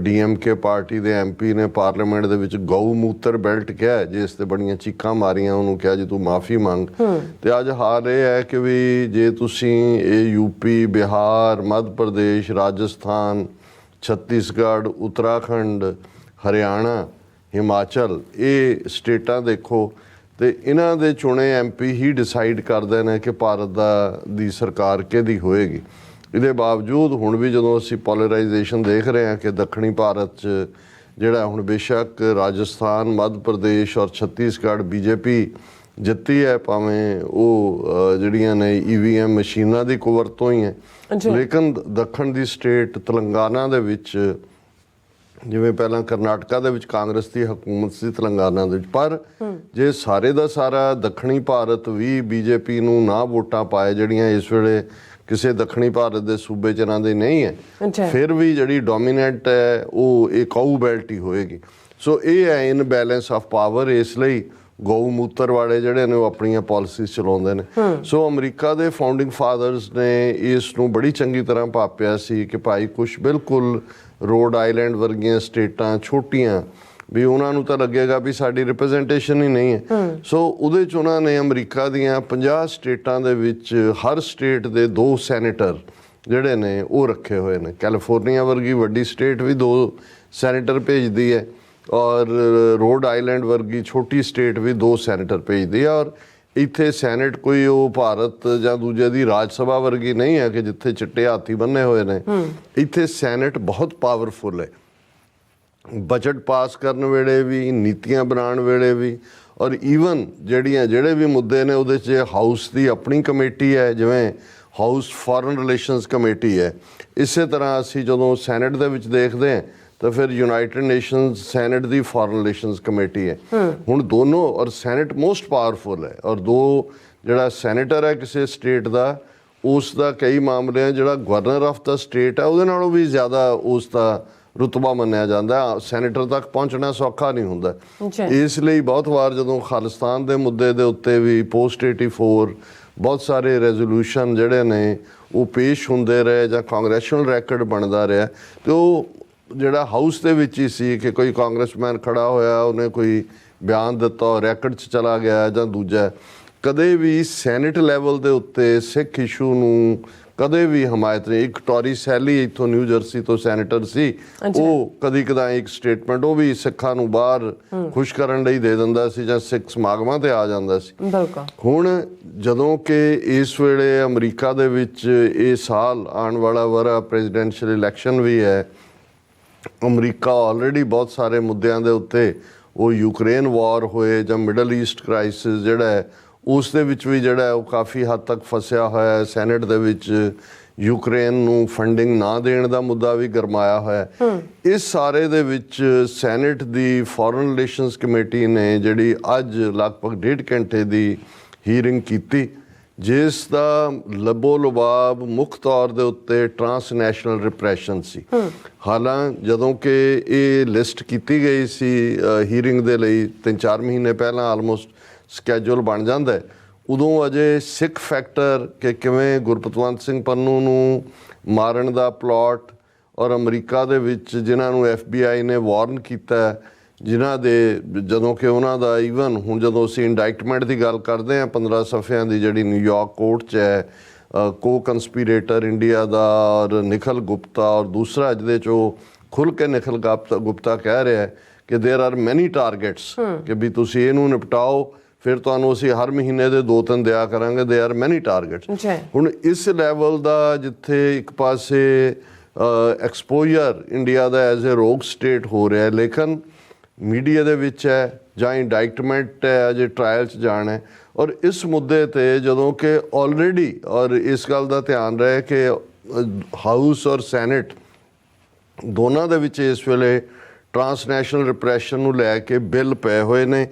DMK ਪਾਰਟੀ ਦੇ MP ਨੇ ਪਾਰਲੀਮੈਂਟ ਦੇ ਵਿੱਚ ਗਊ ਮੂਤਰ ਬੈਲਟ ਕਿਹਾ, ਜਿਸ ਤੇ ਬੜੀਆਂ ਚੀਕਾਂ ਮਾਰੀਆਂ, ਉਹਨੂੰ ਕਿਹਾ ਜੀ ਤੂੰ ਮਾਫੀ ਮੰਗ। ਤੇ ਅੱਜ ਹਾਲ ਇਹ ਹੈ ਕਿ ਵੀ ਜੇ ਤੁਸੀਂ ਇਹ UP, ਬਿਹਾਰ, ਮੱਧ ਪ੍ਰਦੇਸ਼, ਰਾਜਸਥਾਨ, ਛੱਤੀਸਗੜ੍ਹ, ਉੱਤਰਾਖੰਡ, ਹਰਿਆਣਾ, ਹਿਮਾਚਲ, ਇਹ ਸਟੇਟਾਂ ਦੇਖੋ ਤੇ ਇਹਨਾਂ ਦੇ ਚੁਣੇ MP ਹੀ ਡਿਸਾਈਡ ਕਰਦੇ ਨੇ ਕਿ ਭਾਰਤ ਦੀ ਸਰਕਾਰ ਕਿਹਦੀ ਹੋਏਗੀ। ਇਹਦੇ ਬਾਵਜੂਦ ਹੁਣ ਵੀ ਜਦੋਂ ਅਸੀਂ ਪੋਲਰਾਈਜੇਸ਼ਨ ਦੇਖ ਰਹੇ ਹਾਂ ਕਿ ਦੱਖਣੀ ਭਾਰਤ 'ਚ ਜਿਹੜਾ ਹੁਣ ਬੇਸ਼ੱਕ ਰਾਜਸਥਾਨ, ਮੱਧ ਪ੍ਰਦੇਸ਼ ਔਰ ਛੱਤੀਸਗੜ੍ਹ BJP ਜਿੱਤੀ ਹੈ, ਭਾਵੇਂ ਉਹ ਜਿਹੜੀਆਂ ਨੇ EVM ਮਸ਼ੀਨਾਂ ਦੀ ਕੁਵਰਤੋਂ ਹੀ ਹੈ, ਲੇਕਿਨ ਦੱਖਣ ਦੀ ਸਟੇਟ ਤੇਲੰਗਾਨਾ ਦੇ ਵਿੱਚ, ਜਿਵੇਂ ਪਹਿਲਾਂ ਕਰਨਾਟਕਾ ਦੇ ਵਿੱਚ ਕਾਂਗਰਸ ਦੀ ਹਕੂਮਤ ਸੀ, ਤੇਲੰਗਾਨਾ ਦੇ ਵਿੱਚ, ਪਰ ਜੇ ਸਾਰੇ ਦਾ ਸਾਰਾ ਦੱਖਣੀ ਭਾਰਤ ਵੀ BJP ਨੂੰ ਨਾ ਵੋਟਾਂ ਪਾਏ, ਜਿਹੜੀਆਂ ਇਸ ਵੇਲੇ ਕਿਸੇ ਦੱਖਣੀ ਭਾਰਤ ਦੇ ਸੂਬੇ 'ਚ ਇਹਨਾਂ ਦੇ ਨਹੀਂ ਹੈ, ਫਿਰ ਵੀ ਜਿਹੜੀ ਡੋਮੀਨੈਂਟ ਹੈ ਉਹ ਇਹ ਕਾਊ ਬੈਲਟ ਹੀ ਹੋਏਗੀ। ਸੋ ਇਹ ਹੈ ਇਨਬੈਲੈਂਸ ਆਫ ਪਾਵਰ। ਇਸ ਲਈ ਗਊ ਮੂਤਰ ਵਾਲੇ ਜਿਹੜੇ ਨੇ ਉਹ ਆਪਣੀਆਂ ਪਾਲਿਸੀਜ਼ ਚਲਾਉਂਦੇ ਨੇ। ਸੋ ਅਮਰੀਕਾ ਦੇ ਫਾਊਂਡਿੰਗ ਫਾਦਰਸ ਨੇ ਇਸ ਨੂੰ ਬੜੀ ਚੰਗੀ ਤਰ੍ਹਾਂ ਭਾਪਿਆ ਸੀ ਕਿ ਭਾਈ ਕੁਛ ਬਿਲਕੁਲ ਰੋਡ ਆਈਲੈਂਡ ਵਰਗੀਆਂ ਸਟੇਟਾਂ ਛੋਟੀਆਂ ਵੀ ਉਹਨਾਂ ਨੂੰ ਤਾਂ ਲੱਗੇਗਾ ਵੀ ਸਾਡੀ ਰਿਪਰੈਜ਼ੈਂਟੇਸ਼ਨ ਹੀ ਨਹੀਂ ਹੈ। ਸੋ ਉਹਦੇ 'ਚ ਉਹਨਾਂ ਨੇ ਅਮਰੀਕਾ ਦੀਆਂ 50 ਸਟੇਟਾਂ ਦੇ ਵਿੱਚ ਹਰ ਸਟੇਟ ਦੇ 2 ਸੈਨੇਟਰ ਜਿਹੜੇ ਨੇ ਉਹ ਰੱਖੇ ਹੋਏ ਨੇ। ਕੈਲੀਫੋਰਨੀਆ ਵਰਗੀ ਵੱਡੀ ਸਟੇਟ ਵੀ 2 ਸੈਨੇਟਰ ਭੇਜਦੀ ਹੈ ਔਰ ਰੋਡ ਆਈਲੈਂਡ ਵਰਗੀ ਛੋਟੀ ਸਟੇਟ ਵੀ 2 ਸੈਨੇਟਰ ਭੇਜਦੀ ਹੈ। ਔਰ ਇੱਥੇ ਸੈਨੇਟ ਕੋਈ ਉਹ ਭਾਰਤ ਜਾਂ ਦੂਜੇ ਦੀ ਰਾਜ ਸਭਾ ਵਰਗੀ ਨਹੀਂ ਹੈ ਕਿ ਜਿੱਥੇ ਚਿੱਟੇ ਹਾਥੀ ਬੰਨੇ ਹੋਏ ਨੇ। ਇੱਥੇ ਸੈਨੇਟ ਬਹੁਤ ਪਾਵਰਫੁਲ ਹੈ, ਬਜਟ ਪਾਸ ਕਰਨ ਵੇਲੇ ਵੀ, ਨੀਤੀਆਂ ਬਣਾਉਣ ਵੇਲੇ ਵੀ, ਔਰ ਈਵਨ ਜਿਹੜੇ ਵੀ ਮੁੱਦੇ ਨੇ ਉਹਦੇ 'ਚ ਹਾਊਸ ਦੀ ਆਪਣੀ ਕਮੇਟੀ ਹੈ, ਜਿਵੇਂ ਹਾਊਸ ਫੋਰਨ ਰਿਲੇਸ਼ਨਸ ਕਮੇਟੀ ਹੈ। ਇਸੇ ਤਰ੍ਹਾਂ ਅਸੀਂ ਜਦੋਂ ਸੈਨੇਟ ਦੇ ਵਿੱਚ ਦੇਖਦੇ ਹਾਂ ਤਾਂ ਫਿਰ ਯੂਨਾਈਟਿਡ ਨੇਸ਼ਨਸ ਸੈਨੇਟ ਦੀ ਫੋਰਨ ਰਿਲੇਸ਼ਨਸ ਕਮੇਟੀ ਹੈ। ਹੁਣ ਦੋਨੋਂ, ਔਰ ਸੈਨੇਟ ਮੋਸਟ ਪਾਵਰਫੁਲ ਹੈ, ਔਰ ਜਿਹੜਾ ਸੈਨੇਟਰ ਹੈ ਕਿਸੇ ਸਟੇਟ ਦਾ, ਉਸ ਦਾ ਕਈ ਮਾਮਲਿਆਂ ਜਿਹੜਾ ਗਵਰਨਰ ਆਫ ਦਾ ਸਟੇਟ ਹੈ ਉਹਦੇ ਨਾਲੋਂ ਵੀ ਜ਼ਿਆਦਾ ਉਸ ਦਾ ਰੁਤਬਾ ਮੰਨਿਆ ਜਾਂਦਾ। ਸੈਨੇਟਰ ਤੱਕ ਪਹੁੰਚਣਾ ਸੌਖਾ ਨਹੀਂ ਹੁੰਦਾ। ਇਸ ਲਈ ਬਹੁਤ ਵਾਰ ਜਦੋਂ ਖਾਲਿਸਤਾਨ ਦੇ ਮੁੱਦੇ ਦੇ ਉੱਤੇ ਵੀ ਪੋਸਟ 84 ਬਹੁਤ ਸਾਰੇ ਰੈਜ਼ੋਲੂਸ਼ਨ ਜਿਹੜੇ ਨੇ ਉਹ ਪੇਸ਼ ਹੁੰਦੇ ਰਹੇ ਜਾਂ ਕਾਂਗਰੈਸ਼ਨਲ ਰੈਕਡ ਬਣਦਾ ਰਿਹਾ, ਅਤੇ ਉਹ ਜਿਹੜਾ ਹਾਊਸ ਦੇ ਵਿੱਚ ਹੀ ਸੀ ਕਿ ਕੋਈ ਕਾਂਗਰਸਮੈਨ ਖੜਾ ਹੋਇਆ, ਉਹਨੇ ਕੋਈ ਬਿਆਨ ਦਿੱਤਾ, ਰੈਕਡ 'ਚ ਚਲਾ ਗਿਆ ਜਾਂ ਦੂਜਾ। ਕਦੇ ਵੀ ਸੈਨੇਟ ਲੈਵਲ ਦੇ ਉੱਤੇ ਸਿੱਖ ਇਸ਼ੂ ਨੂੰ ਕਦੇ ਵੀ ਹਮਾਇਤ ਨਹੀਂ। ਇੱਕ ਟੋਰੀ ਸੈਲੀ ਇੱਥੋਂ ਨਿਊ ਜਰਸੀ ਤੋਂ ਸੈਨੇਟਰ ਸੀ, ਉਹ ਕਦੀ ਕਦਾਈ ਇੱਕ ਸਟੇਟਮੈਂਟ ਉਹ ਵੀ ਸਿੱਖਾਂ ਨੂੰ ਬਾਹਰ ਖੁਸ਼ ਕਰਨ ਲਈ ਦੇ ਦਿੰਦਾ ਸੀ ਜਾਂ ਸਿੱਖ ਸਮਾਗਮਾਂ ਤੇ ਆ ਜਾਂਦਾ ਸੀ। ਹੁਣ ਜਦੋਂ ਕਿ ਇਸ ਵੇਲੇ ਅਮਰੀਕਾ ਦੇ ਵਿੱਚ ਇਹ ਸਾਲ ਆਉਣ ਵਾਲਾ ਵਰਾ ਪ੍ਰੈਜ਼ੀਡੈਂਸ਼ੀਅਲ ਇਲੈਕਸ਼ਨ ਵੀ ਹੈ, ਅਮਰੀਕਾ ਆਲਰੇਡੀ ਬਹੁਤ ਸਾਰੇ ਮੁੱਦਿਆਂ ਦੇ ਉੱਤੇ, ਉਹ ਯੂਕਰੇਨ ਵਾਰ ਹੋਏ ਜਾਂ ਮਿਡਲ ਈਸਟ ਕ੍ਰਾਈਸਿਸ ਜਿਹੜਾ ਹੈ ਉਸ ਦੇ ਵਿੱਚ ਵੀ ਜਿਹੜਾ ਉਹ ਕਾਫੀ ਹੱਦ ਤੱਕ ਫਸਿਆ ਹੋਇਆ ਹੈ। ਸੈਨੇਟ ਦੇ ਵਿੱਚ ਯੂਕਰੇਨ ਨੂੰ ਫੰਡਿੰਗ ਨਾ ਦੇਣ ਦਾ ਮੁੱਦਾ ਵੀ ਗਰਮਾਇਆ ਹੋਇਆ। ਇਸ ਸਾਰੇ ਦੇ ਵਿੱਚ ਸੈਨੇਟ ਦੀ ਫੋਰਨ ਰਿਲੇਸ਼ਨਸ ਕਮੇਟੀ ਨੇ ਜਿਹੜੀ ਅੱਜ ਲਗਭਗ 1.5 ਘੰਟੇ ਦੀ ਹੀਅਰਿੰਗ ਕੀਤੀ, ਜਿਸ ਦਾ ਲੱਬੋ ਲੁਬਾਬ ਮੁੱਖ ਤੌਰ ਦੇ ਉੱਤੇ ਟਰਾਂਸਨੈਸ਼ਨਲ ਰਿਪਰੈਸ਼ਨ ਸੀ। ਹਾਲਾਂਕਿ ਜਦੋਂ ਕਿ ਇਹ ਲਿਸਟ ਕੀਤੀ ਗਈ ਸੀ ਹੀਅਰਿੰਗ ਦੇ ਲਈ 3-4 ਮਹੀਨੇ ਪਹਿਲਾਂ ਆਲਮੋਸਟ ਸਕੈਜੂਲ ਬਣ ਜਾਂਦਾ, ਉਦੋਂ ਅਜੇ ਸਿੱਖ ਫੈਕਟਰ ਕਿ ਕਿਵੇਂ ਗੁਰਪਤਵੰਤ ਸਿੰਘ ਪੰਨੂ ਨੂੰ ਮਾਰਨ ਦਾ ਪਲਾਟ, ਔਰ ਅਮਰੀਕਾ ਦੇ ਵਿੱਚ ਜਿਨ੍ਹਾਂ ਨੂੰ FBI ਨੇ ਵਾਰਨ ਕੀਤਾ, ਜਿਨ੍ਹਾਂ ਦੇ ਜਦੋਂ ਕਿ ਉਹਨਾਂ ਦਾ ਈਵਨ ਹੁਣ ਜਦੋਂ ਅਸੀਂ ਇੰਡਾਇਕਟਮੈਂਟ ਦੀ ਗੱਲ ਕਰਦੇ ਹਾਂ 15 ਸਫ਼ਿਆਂ ਦੀ ਜਿਹੜੀ ਨਿਊਯਾਰਕ ਕੋਰਟ 'ਚ ਹੈ, ਕੋ ਕੰਸਪੀਰੇਟਰ ਇੰਡੀਆ ਦਾ ਔਰ ਨਿਖਲ ਗੁਪਤਾ, ਔਰ ਦੂਸਰਾ ਜਿਹਦੇ 'ਚ ਉਹ ਖੁੱਲ੍ਹ ਕੇ ਨਿਖਲ ਗੁਪਤਾ ਕਹਿ ਰਿਹਾ ਕਿ ਦੇਰ ਆਰ ਮੈਨੀ ਟਾਰਗੇਟਸ, ਕਿ ਵੀ ਤੁਸੀਂ ਇਹਨੂੰ ਨਿਪਟਾਓ ਫਿਰ ਤੁਹਾਨੂੰ ਅਸੀਂ ਹਰ ਮਹੀਨੇ ਦੇ 2-3 ਦਿਆ ਕਰਾਂਗੇ। ਦੇ ਆਰ ਮੈਨੀ ਟਾਰਗੇਟਸ। ਹੁਣ ਇਸ ਲੈਵਲ ਦਾ ਜਿੱਥੇ ਇੱਕ ਪਾਸੇ exposure India the as a ਰੋਗ ਸਟੇਟ ਹੋ ਰਿਹਾ, ਲੇਕਿਨ ਮੀਡੀਆ ਦੇ ਵਿੱਚ ਹੈ ਜਾਂ ਇੰਡਾਇਕਟਮੈਂਟ ਹੈ ਅਜੇ ਟਰਾਇਲ 'ਚ ਜਾਣਾ ਹੈ। ਔਰ ਇਸ ਮੁੱਦੇ 'ਤੇ ਜਦੋਂ ਕਿ ਆਲਰੇਡੀ, ਔਰ ਇਸ ਗੱਲ ਦਾ ਧਿਆਨ ਰਹੇ ਕਿ ਹਾਊਸ ਔਰ ਸੈਨੇਟ ਦੋਨਾਂ ਦੇ ਵਿੱਚ ਇਸ ਵੇਲੇ ਟਰਾਂਸਨੈਸ਼ਨਲ ਰਿਪਰੈਸ਼ਨ ਨੂੰ ਲੈ ਕੇ ਬਿੱਲ ਪਏ ਹੋਏ ਨੇ।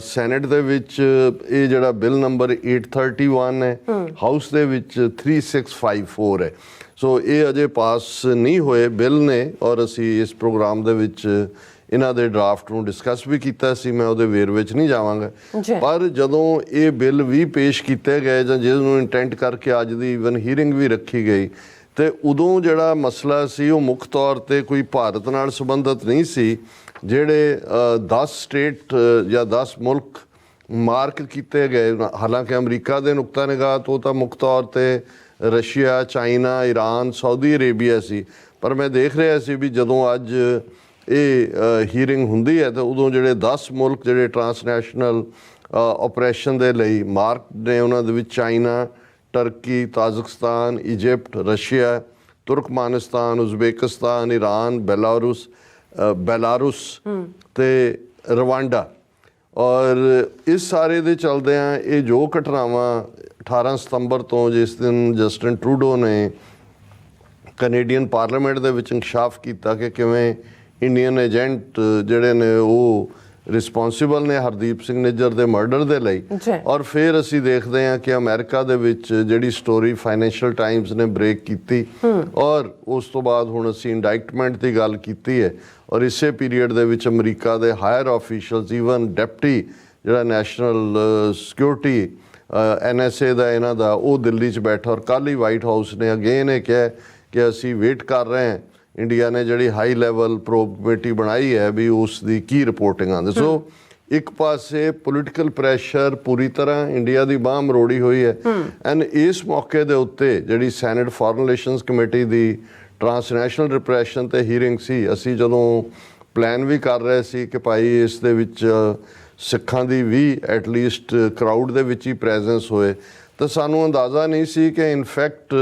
ਸੈਨੇਟ ਦੇ ਵਿੱਚ ਇਹ ਜਿਹੜਾ ਬਿੱਲ ਨੰਬਰ 831 ਹੈ, ਹਾਊਸ ਦੇ ਵਿੱਚ 3654 ਹੈ। ਸੋ ਇਹ ਅਜੇ ਪਾਸ ਨਹੀਂ ਹੋਏ ਬਿੱਲ ਨੇ, ਔਰ ਅਸੀਂ ਇਸ ਪ੍ਰੋਗਰਾਮ ਦੇ ਵਿੱਚ ਇਹਨਾਂ ਦੇ ਡਰਾਫਟ ਨੂੰ ਡਿਸਕਸ ਵੀ ਕੀਤਾ ਸੀ, ਮੈਂ ਉਹਦੇ ਵੇਰਵੇ 'ਚ ਨਹੀਂ ਜਾਵਾਂਗਾ। ਪਰ ਜਦੋਂ ਇਹ ਬਿੱਲ ਵੀ ਪੇਸ਼ ਕੀਤੇ ਗਏ ਜਾਂ ਜਿਸ ਨੂੰ ਇੰਟੈਂਟ ਕਰਕੇ ਅੱਜ ਦੀ ਈਵਨ ਹੀਅਰਿੰਗ ਵੀ ਰੱਖੀ ਗਈ, ਅਤੇ ਉਦੋਂ ਜਿਹੜਾ ਮਸਲਾ ਸੀ ਉਹ ਮੁੱਖ ਤੌਰ 'ਤੇ ਕੋਈ ਭਾਰਤ ਨਾਲ ਸੰਬੰਧਿਤ ਨਹੀਂ ਸੀ। ਜਿਹੜੇ 10 ਸਟੇਟ ਜਾਂ 10 ਮੁਲਕ ਮਾਰਕ ਕੀਤੇ ਗਏ, ਹਾਲਾਂਕਿ ਅਮਰੀਕਾ ਦੇ ਨੁਕਤਾ ਨਿਗਾਹ ਤੋਂ ਤਾਂ ਮੁੱਖ ਤੌਰ 'ਤੇ Russia, China, Iran, Saudi Arabia ਸੀ, ਪਰ ਮੈਂ ਦੇਖ ਰਿਹਾ ਸੀ ਵੀ ਜਦੋਂ ਅੱਜ ਇਹ ਹੀਅਰਿੰਗ ਹੁੰਦੀ ਹੈ ਤਾਂ ਉਦੋਂ ਜਿਹੜੇ 10 ਮੁਲਕ ਜਿਹੜੇ ਟਰਾਂਸਨੈਸ਼ਨਲ ਆਪਰੇਸ਼ਨ ਦੇ ਲਈ ਮਾਰਕ ਨੇ, ਉਹਨਾਂ ਦੇ ਵਿੱਚ China, Turkey, Tajikistan, Egypt, Russia, Turkmenistan, Uzbekistan, Iran, Belarus ਤੇ ਰਵਾਂਡਾ। ਔਰ ਇਸ ਸਾਰੇ ਦੇ ਚਲਦਿਆਂ ਇਹ ਜੋ ਘਟਨਾਵਾਂ 18 ਸਤੰਬਰ ਤੋਂ, ਜਿਸ ਦਿਨ ਜਸਟਿਨ ਟਰੂਡੋ ਨੇ ਕੈਨੇਡੀਅਨ ਪਾਰਲੀਮੈਂਟ ਦੇ ਵਿੱਚ ਇੰਕਸ਼ਾਫ ਕੀਤਾ ਕਿ ਕਿਵੇਂ ਇੰਡੀਅਨ ਏਜੰਟ ਜਿਹੜੇ ਨੇ ਉਹ ਰਿਸਪੌਂਸਿਬਲ ਨੇ ਹਰਦੀਪ ਸਿੰਘ ਨਿੱਜਰ ਦੇ ਮਰਡਰ ਦੇ ਲਈ। ਔਰ ਫਿਰ ਅਸੀਂ ਦੇਖਦੇ ਹਾਂ ਕਿ ਅਮਰੀਕਾ ਦੇ ਵਿੱਚ ਜਿਹੜੀ ਸਟੋਰੀ ਫਾਈਨੈਂਸ਼ੀਅਲ ਟਾਈਮਸ ਨੇ ਬ੍ਰੇਕ ਕੀਤੀ ਔਰ ਉਸ ਤੋਂ ਬਾਅਦ ਹੁਣ ਅਸੀਂ ਇੰਡਾਇਕਟਮੈਂਟ ਦੀ ਗੱਲ ਕੀਤੀ ਹੈ ਔਰ ਇਸੇ ਪੀਰੀਅਡ ਦੇ ਵਿੱਚ ਅਮਰੀਕਾ ਦੇ ਹਾਇਰ ਆਫੀਸ਼ੀਅਲਸ ਈਵਨ ਡਿਪਟੀ ਜਿਹੜਾ ਨੈਸ਼ਨਲ ਸਿਕਿਉਰਿਟੀ NSA ਦਾ ਇਹਨਾਂ ਦਾ ਉਹ ਦਿੱਲੀ 'ਚ ਬੈਠਾ ਔਰ ਕੱਲ੍ਹ ਹੀ ਵਾਈਟ ਹਾਊਸ ਨੇ ਅਗੇਨ ਇਹ ਕਿਹਾ ਕਿ ਅਸੀਂ ਵੇਟ ਕਰ ਰਹੇ ਹਾਂ ਇੰਡੀਆ ਨੇ ਜਿਹੜੀ ਹਾਈ ਲੈਵਲ ਪ੍ਰੋਬ ਕਮੇਟੀ ਬਣਾਈ ਹੈ ਵੀ ਉਸ ਦੀ ਕੀ ਰਿਪੋਰਟਿੰਗ ਆਉਂਦੀ। ਸੋ ਇੱਕ ਪਾਸੇ ਪੋਲੀਟੀਕਲ ਪ੍ਰੈਸ਼ਰ ਪੂਰੀ ਤਰ੍ਹਾਂ ਇੰਡੀਆ ਦੀ ਬਾਂਹ ਮਰੋੜੀ ਹੋਈ ਹੈ ਐਂਡ ਇਸ ਮੌਕੇ ਦੇ ਉੱਤੇ ਜਿਹੜੀ ਸੈਨੇਟ ਫੋਰਨ ਰਿਲੇਸ਼ਨਸ ਕਮੇਟੀ ਦੀ ਟਰਾਂਸਨੈਸ਼ਨਲ ਰਿਪਰੈਸ਼ਨ ਤੇ ਹੀਅਰਿੰਗ ਸੀ, ਅਸੀਂ ਜਦੋਂ ਪਲਾਨ ਵੀ ਕਰ ਰਹੇ ਸੀ ਕਿ ਭਾਈ ਇਸ ਦੇ ਵਿੱਚ ਸਿੱਖਾਂ ਦੀ ਵੀ ਐਟਲੀਸਟ ਕਰਾਊਡ ਦੇ ਵਿੱਚ ਹੀ ਪ੍ਰੈਜ਼ੈਂਸ ਹੋਏ, ਤਾਂ ਸਾਨੂੰ ਅੰਦਾਜ਼ਾ ਨਹੀਂ ਸੀ ਕਿ ਇਨਫੈਕਟ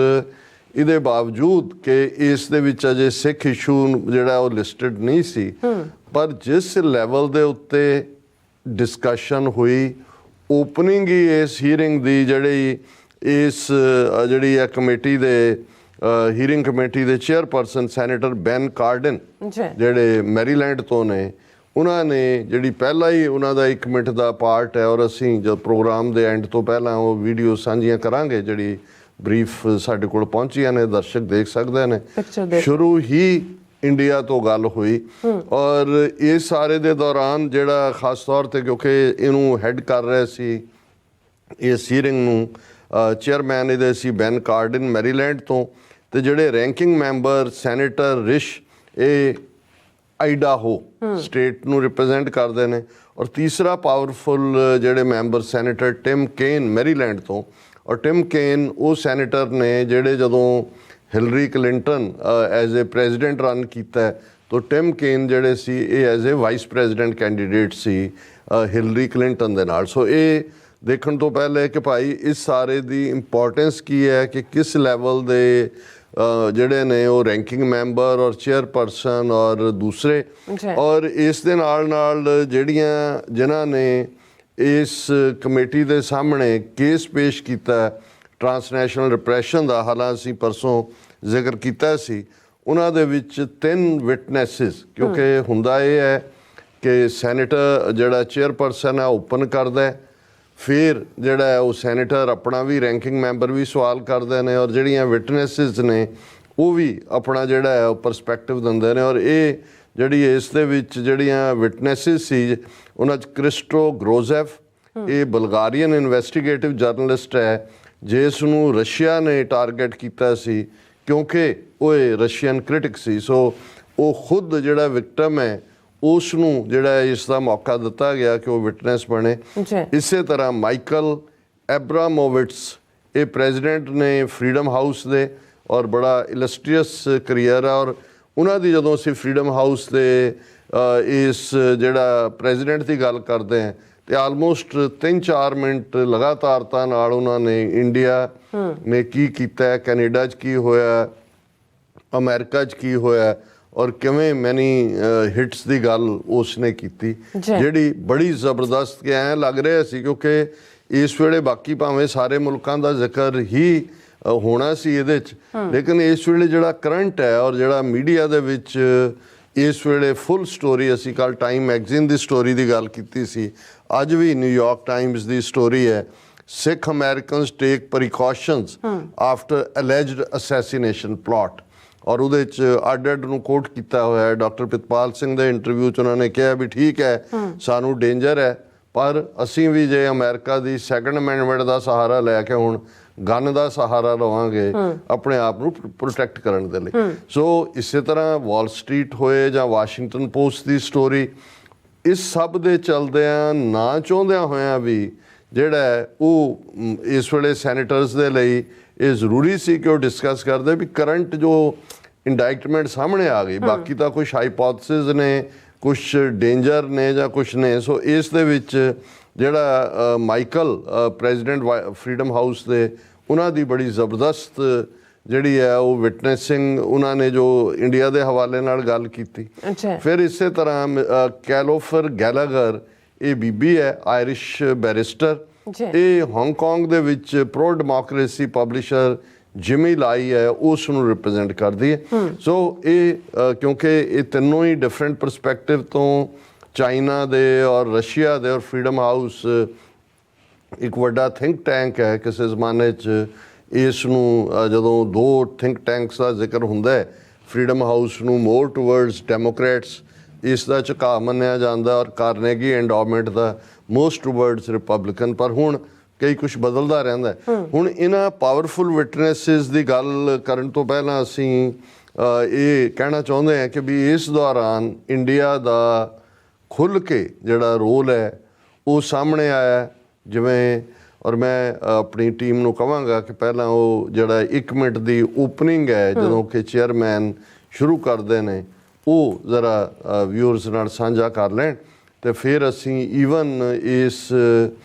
ਇਹਦੇ ਬਾਵਜੂਦ ਕਿ ਇਸ ਦੇ ਵਿੱਚ ਅਜੇ ਸਿੱਖ ਇਸ਼ੂ ਜਿਹੜਾ ਉਹ ਲਿਸਟਡ ਨਹੀਂ ਸੀ, ਪਰ ਜਿਸ ਲੈਵਲ ਦੇ ਉੱਤੇ ਡਿਸਕਸ਼ਨ ਹੋਈ ਓਪਨਿੰਗ ਹੀ ਇਸ ਹੀਅਰਿੰਗ ਦੀ ਜਿਹੜੀ ਹੈ ਕਮੇਟੀ ਦੇ ਹੀਅਰਿੰਗ ਕਮੇਟੀ ਦੇ ਚੇਅਰਪਰਸਨ ਸੈਨੇਟਰ ਬੈਨ ਕਾਰਡਨ ਜਿਹੜੇ ਮੈਰੀਲੈਂਡ ਤੋਂ ਨੇ, ਉਹਨਾਂ ਨੇ ਜਿਹੜੀ ਪਹਿਲਾਂ ਹੀ ਉਹਨਾਂ ਦਾ 1 ਮਿੰਟ ਦਾ ਪਾਰਟ ਹੈ ਔਰ ਅਸੀਂ ਜਦ ਪ੍ਰੋਗਰਾਮ ਦੇ ਐਂਡ ਤੋਂ ਪਹਿਲਾਂ ਉਹ ਵੀਡੀਓ ਸਾਂਝੀਆਂ ਕਰਾਂਗੇ ਜਿਹੜੀ ਬਰੀਫ ਸਾਡੇ ਕੋਲ ਪਹੁੰਚੀਆਂ ਨੇ, ਦਰਸ਼ਕ ਦੇਖ ਸਕਦੇ ਨੇ। ਸ਼ੁਰੂ ਹੀ ਇੰਡੀਆ ਤੋਂ ਗੱਲ ਹੋਈ ਔਰ ਇਸ ਸਾਰੇ ਦੇ ਦੌਰਾਨ ਜਿਹੜਾ ਖਾਸ ਤੌਰ ਤੇ ਕਿਉਂਕਿ ਇਹਨੂੰ ਹੈਡ ਕਰ ਰਹੇ ਸੀ ਇਸ ਹੀਅਰਿੰਗ ਨੂੰ ਚੇਅਰਮੈਨ ਇਹਦੇ ਸੀ ਬੈਨ ਕਾਰਡਨ ਮੈਰੀਲੈਂਡ ਤੋਂ, ਤੇ ਜਿਹੜੇ ਰੈਂਕਿੰਗ ਮੈਂਬਰ ਸੈਨੇਟਰ ਰਿਸ਼ ਇਹ ਆਈਡਾਹੋ ਸਟੇਟ ਨੂੰ ਰਿਪਰੈਜ਼ੈਂਟ ਕਰਦੇ ਨੇ ਔਰ ਤੀਸਰਾ ਪਾਵਰਫੁਲ ਜਿਹੜੇ member senator Tim Kaine Maryland ਤੋਂ। ਔਰ ਟਿਮ ਕੇਨ ਉਹ ਸੈਨੇਟਰ ਨੇ ਜਿਹੜੇ ਜਦੋਂ Hillary Clinton as a president run ਕੀਤਾ ਤਾਂ ਟਿਮ ਕੇਨ ਜਿਹੜੇ ਸੀ ਇਹ as a vice president candidate ਸੀ ਹਿਲਰੀ ਕਲਿੰਟਨ ਦੇ ਨਾਲ। ਸੋ ਇਹ ਦੇਖਣ ਤੋਂ ਪਹਿਲੇ ਕਿ ਭਾਈ ਇਸ ਸਾਰੇ ਦੀ ਇੰਪੋਰਟੈਂਸ ਕੀ ਹੈ ਕਿ ਕਿਸ ਲੈਵਲ ਦੇ ਜਿਹੜੇ ਨੇ ਉਹ ਰੈਂਕਿੰਗ ਮੈਂਬਰ ਔਰ ਚੇਅਰਪਰਸਨ ਔਰ ਦੂਸਰੇ ਔਰ ਇਸ ਦੇ ਨਾਲ ਜਿਨ੍ਹਾਂ ਨੇ ਇਸ ਕਮੇਟੀ ਦੇ ਸਾਹਮਣੇ ਕੇਸ ਪੇਸ਼ ਕੀਤਾ ਟਰਾਂਸਨੈਸ਼ਨਲ ਰਿਪਰੈਸ਼ਨ ਦਾ, ਹਾਲਾਂਕਿ ਅਸੀਂ ਪਰਸੋਂ ਜ਼ਿਕਰ ਕੀਤਾ ਸੀ, ਉਹਨਾਂ ਦੇ ਵਿੱਚ 3 ਵਿਟਨੈਸਿਸ, ਕਿਉਂਕਿ ਹੁੰਦਾ ਇਹ ਹੈ ਕਿ ਸੈਨੇਟਰ ਜਿਹੜਾ ਚੇਅਰਪਰਸਨ ਹੈ ਓਪਨ ਕਰਦਾ ਹੈ, ਫਿਰ ਜਿਹੜਾ ਹੈ ਉਹ ਸੈਨੇਟਰ ਆਪਣਾ ਵੀ ਰੈਂਕਿੰਗ ਮੈਂਬਰ ਵੀ ਸਵਾਲ ਕਰਦੇ ਨੇ ਔਰ ਜਿਹੜੀਆਂ ਵਿਟਨੈਸਿਸ ਨੇ ਉਹ ਵੀ ਆਪਣਾ ਜਿਹੜਾ ਹੈ ਉਹ ਪਰਸਪੈਕਟਿਵ ਦਿੰਦੇ ਨੇ। ਔਰ ਇਹ ਜਿਹੜੀ ਇਸ ਦੇ ਵਿੱਚ ਜਿਹੜੀਆਂ ਵਿਟਨੈਸਿਸ ਸੀ ਉਹਨਾਂ 'ਚ ਕ੍ਰਿਸਟੋ ਗਰੋਜ਼ੈਫ, ਇਹ ਬਲਗਾਰੀਅਨ ਇਨਵੈਸਟੀਗੇਟਿਵ ਜਰਨਲਿਸਟ ਹੈ ਜਿਸ ਨੂੰ ਰਸ਼ੀਆ ਨੇ ਟਾਰਗੇਟ ਕੀਤਾ ਸੀ ਕਿਉਂਕਿ ਉਹ ਰਸ਼ੀਅਨ ਕ੍ਰਿਟਿਕ ਸੀ। ਸੋ ਉਹ ਖੁਦ ਜਿਹੜਾ ਵਿਕਟਮ ਹੈ ਉਸ ਨੂੰ ਜਿਹੜਾ ਇਸ ਦਾ ਮੌਕਾ ਦਿੱਤਾ ਗਿਆ ਕਿ ਉਹ ਵਿਟਨੈਸ ਬਣੇ। ਇਸੇ ਤਰ੍ਹਾਂ ਮਾਈਕਲ ਐਬਰਾਮੋਵਿਟਸ, ਇਹ ਪ੍ਰੈਜ਼ੀਡੈਂਟ ਨੇ ਫਰੀडम ਹਾਊਸ ਦੇ ਔਰ ਬੜਾ ਇਲਸਟਰੀਅਸ ਕਰੀਅਰ ਆ ਔਰ ਉਹਨਾਂ ਦੀ ਜਦੋਂ ਅਸੀਂ ਫਰੀडम ਹਾਊਸ ਦੇ ਇਸ ਜਿਹੜਾ ਪ੍ਰੈਜ਼ੀਡੈਂਟ ਦੀ ਗੱਲ ਕਰਦੇ ਹਾਂ ਤੇ ਆਲਮੋਸਟ 3-4 ਮਿੰਟ ਲਗਾਤਾਰਤਾ ਨਾਲ ਉਹਨਾਂ ਨੇ ਇੰਡੀਆ ਨੇ ਕੀ ਕੀਤਾ, ਕੈਨੇਡਾ 'ਚ ਕੀ ਹੋਇਆ, ਅਮਰੀਕਾ 'ਚ ਕੀ ਹੋਇਆ ਔਰ ਕਿਵੇਂ ਮੈਨੀ ਹਿੱਟਸ ਦੀ ਗੱਲ ਉਸ ਨੇ ਕੀਤੀ, ਜਿਹੜੀ ਬੜੀ ਜ਼ਬਰਦਸਤ ਕਿ ਐਂ ਲੱਗ ਰਿਹਾ ਸੀ ਕਿਉਂਕਿ ਇਸ ਵੇਲੇ ਬਾਕੀ ਭਾਵੇਂ ਸਾਰੇ ਮੁਲਕਾਂ ਦਾ ਜ਼ਿਕਰ ਹੀ ਹੋਣਾ ਸੀ ਇਹਦੇ 'ਚ, ਲੇਕਿਨ ਇਸ ਵੇਲੇ ਜਿਹੜਾ ਕਰੰਟ ਹੈ ਔਰ ਜਿਹੜਾ ਮੀਡੀਆ ਦੇ ਵਿੱਚ ਇਸ ਵੇਲੇ ਫੁੱਲ ਸਟੋਰੀ, ਅਸੀਂ ਕੱਲ੍ਹ ਟਾਈਮ ਮੈਗਜ਼ੀਨ ਦੀ ਸਟੋਰੀ ਦੀ ਗੱਲ ਕੀਤੀ ਸੀ, ਅੱਜ ਵੀ ਨਿਊਯਾਰਕ ਟਾਈਮਸ ਦੀ ਸਟੋਰੀ ਹੈ, Sikh Americans take precautions after alleged assassination plot ਔਰ ਉਹਦੇ 'ਚ ਅੱਡ ਨੂੰ ਕੋਟ ਕੀਤਾ ਹੋਇਆ ਹੈ। ਡਾਕਟਰ ਪ੍ਰਿਤਪਾਲ ਸਿੰਘ ਦੇ ਇੰਟਰਵਿਊ 'ਚ ਉਹਨਾਂ ਨੇ ਕਿਹਾ ਵੀ ਠੀਕ ਹੈ ਸਾਨੂੰ ਡੇਂਜਰ ਹੈ ਪਰ ਅਸੀਂ ਵੀ ਜੇ ਅਮਰੀਕਾ ਦੀ ਸੈਕੰਡ ਅਮੈਂਡਮੈਂਟ ਦਾ ਸਹਾਰਾ ਲੈ ਕੇ ਹੁਣ ਗਨ ਦਾ ਸਹਾਰਾ ਲਵਾਂਗੇ ਆਪਣੇ ਆਪ ਨੂੰ ਪ੍ਰੋਟੈਕਟ ਕਰਨ ਦੇ ਲਈ। ਸੋ ਇਸੇ ਤਰ੍ਹਾਂ ਵਾਲ ਸਟਰੀਟ ਹੋਏ ਜਾਂ ਵਾਸ਼ਿੰਗਟਨ ਪੋਸਟ ਦੀ ਸਟੋਰੀ, ਇਸ ਸਭ ਦੇ ਚਲਦਿਆਂ ਨਾ ਚਾਹੁੰਦਿਆਂ ਹੋਇਆਂ ਵੀ ਜਿਹੜਾ ਉਹ ਇਸ ਵੇਲੇ ਸੈਨੇਟਰਸ ਦੇ ਲਈ ਇਹ ਜ਼ਰੂਰੀ ਸੀ ਕਿ ਉਹ ਡਿਸਕਸ ਕਰਦੇ ਵੀ ਕਰੰਟ ਜੋ ਇੰਡਾਇਕਟਮੈਂਟ ਸਾਹਮਣੇ ਆ ਗਈ, ਬਾਕੀ ਤਾਂ ਕੁਛ ਹਾਈਪੋਥਸਿਸ ਨੇ, ਕੁਛ ਡੇਂਜਰ ਨੇ ਜਾਂ ਕੁਛ ਨੇ। ਸੋ ਇਸ ਦੇ ਵਿੱਚ ਜਿਹੜਾ ਮਾਈਕਲ ਪ੍ਰੈਜ਼ੀਡੈਂਟ ਫਰੀडम ਹਾਊਸ ਦੇ, ਉਹਨਾਂ ਦੀ ਬੜੀ ਜ਼ਬਰਦਸਤ ਜਿਹੜੀ ਹੈ ਉਹ ਵਿਟਨੈਸਿੰਗ ਉਹਨਾਂ ਨੇ ਜੋ ਇੰਡੀਆ ਦੇ ਹਵਾਲੇ ਨਾਲ ਗੱਲ ਕੀਤੀ। ਫਿਰ ਇਸੇ ਤਰ੍ਹਾਂ ਕੈਲੋਫਰ ਗੈਲਾਗਰ, ਇਹ ਬੀਬੀ ਹੈ ਆਇਰਿਸ਼ ਬੈਰਿਸਟਰ, ਇਹ ਹਾਂਗਕਾਂਗ ਦੇ ਵਿੱਚ ਪ੍ਰੋ ਡੈਮੋਕ੍ਰੇਸੀ ਪਬਲਿਸ਼ਰ ਜਿਮੀ ਲਾਈ ਹੈ ਉਸ ਨੂੰ ਰਿਪਰੈਜ਼ੈਂਟ ਕਰਦੀ ਹੈ। ਸੋ ਇਹ ਕਿਉਂਕਿ ਇਹ ਤਿੰਨੋਂ ਹੀ ਡਿਫਰੈਂਟ ਪਰਸਪੈਕਟਿਵ ਤੋਂ ਚਾਈਨਾ ਦੇ ਔਰ ਰਸ਼ੀਆ ਦੇ ਔਰ ਫਰੀडम ਹਾਊਸ ਇੱਕ ਵੱਡਾ ਥਿੰਕ ਟੈਂਕ ਹੈ। ਕਿਸੇ ਜ਼ਮਾਨੇ 'ਚ ਇਸ ਨੂੰ ਜਦੋਂ ਦੋ ਥਿੰਕ ਟੈਂਕਸ ਦਾ ਜ਼ਿਕਰ ਹੁੰਦਾ ਹੈ, ਫਰੀडम ਹਾਊਸ ਨੂੰ ਮੋਰ ਟੂਵਰਡਸ ਡੈਮੋਕ੍ਰੇਟਸ ਇਸ ਦਾ ਝੁਕਾਅ ਮੰਨਿਆ ਜਾਂਦਾ ਔਰ ਕਾਰਨੇਗੀ ਐਂਡੋਮੈਂਟ ਦਾ ਮੋਸਟ ਟੂਵਰਡਸ ਰਿਪਬਲਿਕਨ। ਪਰ ਹੁਣ ਕਈ ਕੁਛ ਬਦਲਦਾ ਰਹਿੰਦਾ। ਹੁਣ ਇਹਨਾਂ ਪਾਵਰਫੁਲ ਵਿਟਨੈਸਿਸ ਦੀ ਗੱਲ ਕਰਨ ਤੋਂ ਪਹਿਲਾਂ ਅਸੀਂ ਇਹ ਕਹਿਣਾ ਚਾਹੁੰਦੇ ਹਾਂ ਕਿ ਵੀ ਇਸ ਦੌਰਾਨ ਇੰਡੀਆ ਦਾ ਖੁੱਲ੍ਹ ਕੇ ਜਿਹੜਾ ਰੋਲ ਹੈ ਉਹ ਸਾਹਮਣੇ ਆਇਆ। ਜਿਵੇਂ ਔਰ ਮੈਂ ਆਪਣੀ ਟੀਮ ਨੂੰ ਕਹਾਂਗਾ ਕਿ ਪਹਿਲਾਂ ਉਹ ਜਿਹੜਾ 1 ਮਿੰਟ ਦੀ ਓਪਨਿੰਗ ਹੈ ਜਦੋਂ ਕਿ ਚੇਅਰਮੈਨ ਸ਼ੁਰੂ ਕਰਦੇ ਨੇ ਉਹ ਜ਼ਰਾ ਵਿਊਅਰਸ ਨਾਲ ਸਾਂਝਾ ਕਰ ਲੈਣ ਅਤੇ ਫਿਰ ਅਸੀਂ ਈਵਨ ਇਸ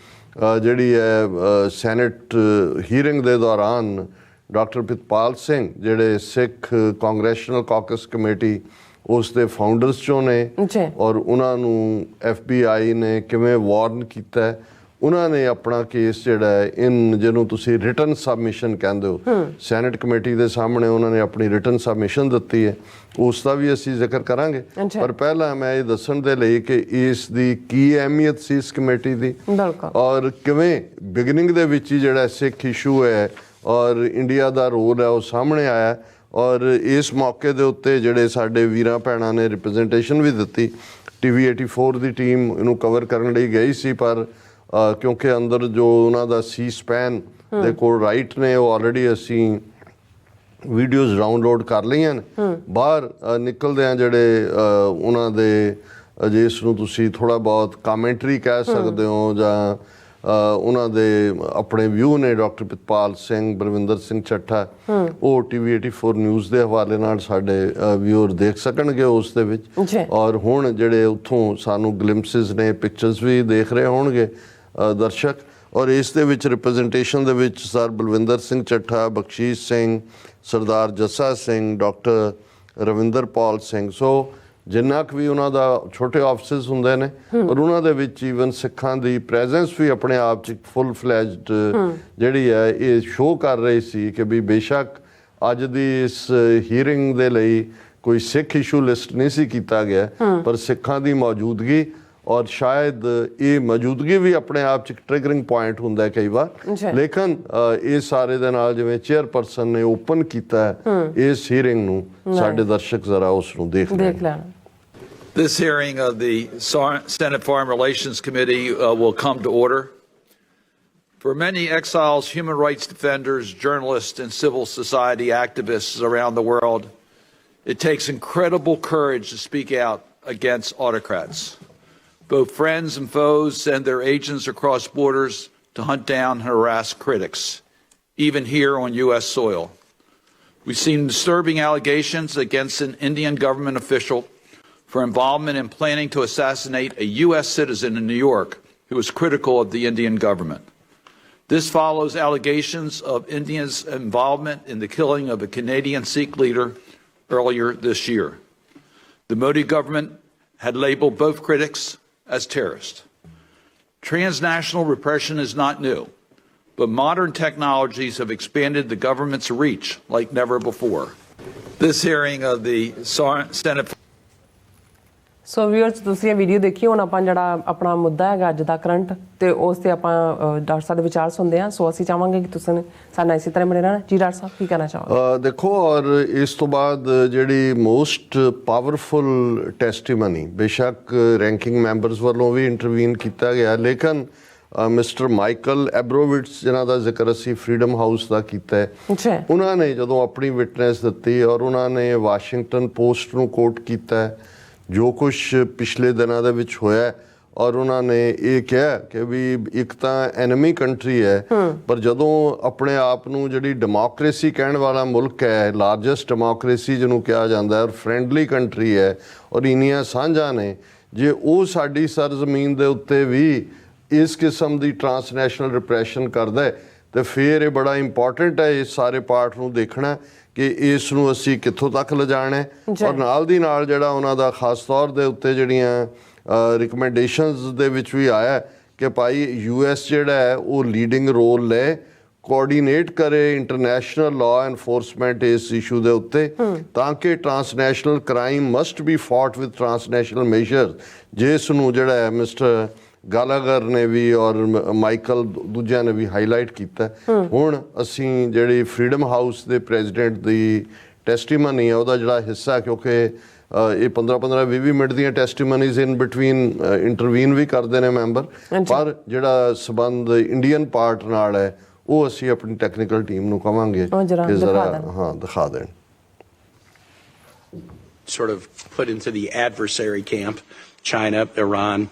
ਜਿਹੜੀ ਹੈ ਸੈਨੇਟ ਹੀਅਰਿੰਗ ਦੇ ਦੌਰਾਨ ਡਾਕਟਰ ਪ੍ਰਿਤਪਾਲ ਸਿੰਘ ਜਿਹੜੇ ਸਿੱਖ ਕਾਂਗਰੈਸ਼ਨਲ ਕਾਕਸ ਕਮੇਟੀ ਉਸ ਦੇ ਫਾਊਂਡਰਸ 'ਚੋਂ ਨੇ ਔਰ ਉਹਨਾਂ ਨੂੰ FBI ਨੇ ਕਿਵੇਂ ਵਾਰਨ ਕੀਤਾ, ਉਹਨਾਂ ਨੇ ਆਪਣਾ ਕੇਸ ਜਿਹੜਾ ਹੈ ਜਿਹਨੂੰ ਤੁਸੀਂ ਰਿਟਨ ਸਬਮਿਸ਼ਨ ਕਹਿੰਦੇ ਹੋ, ਸੈਨੇਟ ਕਮੇਟੀ ਦੇ ਸਾਹਮਣੇ ਉਹਨਾਂ ਨੇ ਆਪਣੀ ਰਿਟਨ ਸਬਮਿਸ਼ਨ ਦਿੱਤੀ ਹੈ, ਉਸ ਦਾ ਵੀ ਅਸੀਂ ਜ਼ਿਕਰ ਕਰਾਂਗੇ। ਪਰ ਪਹਿਲਾਂ ਮੈਂ ਇਹ ਦੱਸਣ ਦੇ ਲਈ ਕਿ ਇਸ ਦੀ ਕੀ ਅਹਿਮੀਅਤ ਸੀ ਇਸ ਕਮੇਟੀ ਦੀ ਔਰ ਕਿਵੇਂ ਬਿਗਨਿੰਗ ਦੇ ਵਿੱਚ ਹੀ ਜਿਹੜਾ ਸਿੱਖ ਇਸ਼ੂ ਹੈ ਔਰ ਇੰਡੀਆ ਦਾ ਰੋਲ ਹੈ ਉਹ ਸਾਹਮਣੇ ਆਇਆ। ਔਰ ਇਸ ਮੌਕੇ ਦੇ ਉੱਤੇ ਜਿਹੜੇ ਸਾਡੇ ਵੀਰਾਂ ਭੈਣਾਂ ਨੇ ਰਿਪਰੈਜ਼ੈਂਟੇਸ਼ਨ ਵੀ ਦਿੱਤੀ। TV 84 ਦੀ ਟੀਮ ਇਹਨੂੰ ਕਵਰ ਕਰਨ ਲਈ ਗਈ ਸੀ, ਪਰ ਕਿਉਂਕਿ ਅੰਦਰ ਜੋ ਉਹਨਾਂ ਦਾ C-SPAN ਦੇ ਕੋਲ ਰਾਈਟ ਨੇ ਉਹ ਆਲਰੇਡੀ ਅਸੀਂ ਵੀਡੀਓਜ਼ ਡਾਊਨਲੋਡ ਕਰ ਲਈਆਂ ਨੇ। ਬਾਹਰ ਨਿਕਲਦਿਆਂ ਜਿਹੜੇ ਉਹਨਾਂ ਦੇ ਜਿਸ ਨੂੰ ਤੁਸੀਂ ਥੋੜ੍ਹਾ ਬਹੁਤ ਕਾਮੈਂਟਰੀ ਕਹਿ ਸਕਦੇ ਹੋ ਜਾਂ ਉਹਨਾਂ ਦੇ ਆਪਣੇ ਵਿਊ ਨੇ ਡਾਕਟਰ ਪ੍ਰਿਤਪਾਲ ਸਿੰਘ, ਬਲਵਿੰਦਰ ਸਿੰਘ ਚੱਠਾ, ਉਹ TV 84 ਨਿਊਜ਼ ਦੇ ਹਵਾਲੇ ਨਾਲ ਸਾਡੇ ਵਿਊਅਰ ਦੇਖ ਸਕਣਗੇ ਉਸ ਦੇ ਵਿੱਚ। ਔਰ ਹੁਣ ਜਿਹੜੇ ਉੱਥੋਂ ਸਾਨੂੰ ਗਲਿੰਪਸਿਸ ਨੇ, ਪਿਕਚਰਸ ਵੀ ਦੇਖ ਰਹੇ ਹੋਣਗੇ ਦਰਸ਼ਕ। ਔਰ ਇਸ ਦੇ ਵਿੱਚ ਰਿਪਰੈਜ਼ੈਂਟੇਸ਼ਨ ਦੇ ਵਿੱਚ ਸਰ ਬਲਵਿੰਦਰ ਸਿੰਘ ਚੱਠਾ, ਬਖਸ਼ੀਸ਼ ਸਿੰਘ, ਸਰਦਾਰ ਜੱਸਾ ਸਿੰਘ, ਡਾਕਟਰ ਰਵਿੰਦਰਪਾਲ ਸਿੰਘ, ਸੋ ਜਿੰਨਾ ਕੁ ਵੀ ਉਹਨਾਂ ਦਾ ਛੋਟੇ ਆਫਿਸਿਸ ਹੁੰਦੇ ਨੇ ਔਰ ਉਹਨਾਂ ਦੇ ਵਿੱਚ ਈਵਨ ਸਿੱਖਾਂ ਦੀ ਪ੍ਰੈਜ਼ੈਂਸ ਵੀ ਆਪਣੇ ਆਪ 'ਚ ਫੁੱਲ ਫਲੈਜਡ ਜਿਹੜੀ ਹੈ ਇਹ ਸ਼ੋਅ ਕਰ ਰਹੀ ਸੀ ਕਿ ਵੀ ਬੇਸ਼ੱਕ ਅੱਜ ਦੀ ਇਸ ਹੀਅਰਿੰਗ ਦੇ ਲਈ ਕੋਈ ਸਿੱਖ ਇਸ਼ੂ ਲਿਸਟ ਨਹੀਂ ਸੀ ਕੀਤਾ ਗਿਆ, ਪਰ ਸਿੱਖਾਂ ਦੀ ਮੌਜੂਦਗੀ ਔਰ ਸ਼ਾਇਦ ਇਹ ਮੌਜੂਦਗੀ ਵੀ ਆਪਣੇ ਆਪ 'ਚ ਇੱਕ ਟ੍ਰਿਗਰਿੰਗ ਪੁਆਇੰਟ ਹੁੰਦਾ ਕਈ ਵਾਰ। ਲੇਕਿਨ ਇਹ ਸਾਰੇ ਦੇ ਨਾਲ ਜਿਵੇਂ ਚੇਅਰਪਰਸਨ ਨੇ ਓਪਨ ਕੀਤਾ ਇਸ ਹੀਅਰਿੰਗ ਨੂੰ, ਸਾਡੇ ਦਰਸ਼ਕ ਜ਼ਰਾ ਉਸ ਨੂੰ ਦੇਖ ਲੈਣ। This hearing of the Senate Foreign Relations Committee will come to order. For many exiles, human rights defenders, journalists, and civil society activists around the world, it takes incredible courage to speak out against autocrats. Both friends and foes send their agents across borders to hunt down and harass critics, even here on U.S. soil. We've seen disturbing allegations against an Indian government official for involvement in planning to assassinate a U.S. citizen in New York who was critical of the Indian government. This follows allegations of India's involvement in the killing of a Canadian Sikh leader earlier this year. The Modi government had labeled both critics as terrorists. Transnational repression is not new, but modern technologies have expanded the government's reach like never before. This hearing of the Senate. So viewers ਤੁਸੀਂ ਇਹ video ਦੇਖੀ। ਹੁਣ ਆਪਾਂ ਜਿਹੜਾ ਆਪਣਾ ਮੁੱਦਾ ਹੈਗਾ ਅੱਜ ਦਾ ਕਰੰਟ ਤੇ ਉਸ ਤੇ ਆਪਾਂ ਡਾਕਟਰ ਸਾਹਿਬ ਦੇ ਵਿਚਾਰ ਸੁਣਦੇ ਹਾਂ। ਸੋ ਅਸੀਂ ਚਾਹਾਂਗੇ ਕਿ ਤੁਸੀਂ ਸਾਡੇ ਨਾਲ ਇਸੇ ਤਰ੍ਹਾਂ ਬਣੇ ਰਹਿਣਾ। ਜੀ ਡਾਕਟਰ ਸਾਹਿਬ ਕੀ ਕਹਿਣਾ ਚਾਹੋਗੇ? ਦੇਖੋ, ਔਰ ਇਸ ਤੋਂ ਬਾਅਦ ਜਿਹੜੀ ਮੋਸਟ ਪਾਵਰਫੁਲ ਟੈਸਟੀਮਨੀ ਬੇਸ਼ੱਕ ਰੈਂਕਿੰਗ ਮੈਂਬਰਸ ਵੱਲੋਂ ਵੀ ਇੰਟਰਵੀਨ ਕੀਤਾ ਗਿਆ, ਲੇਕਿਨ ਮਿਸਟਰ ਮਾਈਕਲ ਐਬਰੋਵਿਟਸ ਜਿਨ੍ਹਾਂ ਦਾ ਜ਼ਿਕਰ ਅਸੀਂ ਫਰੀडम ਹਾਊਸ ਦਾ ਕੀਤਾ ਹੈ, ਉਹਨਾਂ ਨੇ ਜਦੋਂ ਆਪਣੀ ਵਿਟਨੈਸ ਦਿੱਤੀ ਔਰ ਉਹਨਾਂ ਨੇ ਵਾਸ਼ਿੰਗਟਨ ਪੋਸਟ ਨੂੰ ਕੋਟ ਕੀਤਾ ਹੈ ਜੋ ਕੁਛ ਪਿਛਲੇ ਦਿਨਾਂ ਦੇ ਵਿੱਚ ਹੋਇਆ, ਔਰ ਉਹਨਾਂ ਨੇ ਇਹ ਕਿਹਾ ਕਿ ਵੀ ਇੱਕ ਤਾਂ ਐਨਮੀ ਕੰਟਰੀ ਹੈ, ਪਰ ਜਦੋਂ ਆਪਣੇ ਆਪ ਨੂੰ ਜਿਹੜੀ ਡੈਮੋਕ੍ਰੇਸੀ ਕਹਿਣ ਵਾਲਾ ਮੁਲਕ ਹੈ, ਲਾਰਜੈਸਟ ਡੈਮੋਕ੍ਰੇਸੀ ਜਿਹਨੂੰ ਕਿਹਾ ਜਾਂਦਾ ਔਰ ਫਰੈਂਡਲੀ ਕੰਟਰੀ ਹੈ ਔਰ ਇੰਨੀਆਂ ਸਾਂਝਾਂ ਨੇ, ਜੇ ਉਹ ਸਾਡੀ ਸਰਜ਼ਮੀਨ ਦੇ ਉੱਤੇ ਵੀ ਇਸ ਕਿਸਮ ਦੀ ਟਰਾਂਸਨੈਸ਼ਨਲ ਰਿਪਰੈਸ਼ਨ ਕਰਦਾ ਹੈ ਤੇ ਫਿਰ ਇਹ ਬੜਾ ਇੰਪੋਰਟੈਂਟ ਹੈ ਇਸ ਸਾਰੇ ਪਾਰਟ ਨੂੰ ਦੇਖਣਾ ਕਿ ਇਸ ਨੂੰ ਅਸੀਂ ਕਿੱਥੋਂ ਤੱਕ ਲਿਜਾਣਾ ਔਰ ਨਾਲ ਦੀ ਨਾਲ ਜਿਹੜਾ ਉਹਨਾਂ ਦਾ ਖਾਸ ਤੌਰ ਦੇ ਉੱਤੇ ਜਿਹੜੀਆਂ ਰਿਕਮੈਂਡੇਸ਼ਨਸ ਦੇ ਵਿੱਚ ਵੀ ਆਇਆ ਕਿ ਭਾਈ US ਜਿਹੜਾ ਹੈ ਉਹ ਲੀਡਿੰਗ ਰੋਲ ਲੈ ਕੋਆਰਡੀਨੇਟ ਕਰੇ ਇੰਟਰਨੈਸ਼ਨਲ ਲਾਅ ਐਨਫੋਰਸਮੈਂਟ ਇਸ ਇਸ਼ੂ ਦੇ ਉੱਤੇ ਤਾਂ ਕਿ transnational crime must be fought with transnational measure ਜਿਸ ਨੂੰ ਜਿਹੜਾ ਹੈ ਮਿਸਟਰ ਗਾਲਾਗਰ ਨੇ ਵੀ ਔਰ ਮਾਈਕਲ ਦੂਜਿਆਂ ਨੇ ਵੀ ਹਾਈਲਾਈਟ ਕੀਤਾ। ਹੁਣ ਅਸੀਂ ਜਿਹੜੀ ਫਰੀडम ਹਾਊਸ ਦੇ ਪ੍ਰੈਜ਼ੀਡੈਂਟ ਦੀ ਟੈਸਟੀਮਨੀ ਹੈ ਉਹਦਾ ਜਿਹੜਾ ਹਿੱਸਾ, ਕਿਉਂਕਿ ਇਹ 15-20 ਮਿੰਟ ਦੀਆਂ ਟੈਸਟੀਮਨੀਜ਼ ਇਨ ਬਿਟਵੀਨ ਇੰਟਰਵੀਨ ਵੀ ਕਰਦੇ ਨੇ ਮੈਂਬਰ, ਪਰ ਜਿਹੜਾ ਸਬੰਧ ਇੰਡੀਅਨ ਪਾਰਟ ਨਾਲ ਹੈ ਉਹ ਅਸੀਂ ਆਪਣੀ ਟੈਕਨੀਕਲ ਟੀਮ ਨੂੰ ਕਵਾਂਗੇ ਕਿ ਜ਼ਰਾ ਹਾਂ ਦਿਖਾ ਦੇਣ। Sort of put into the adversary camp, China, Iran,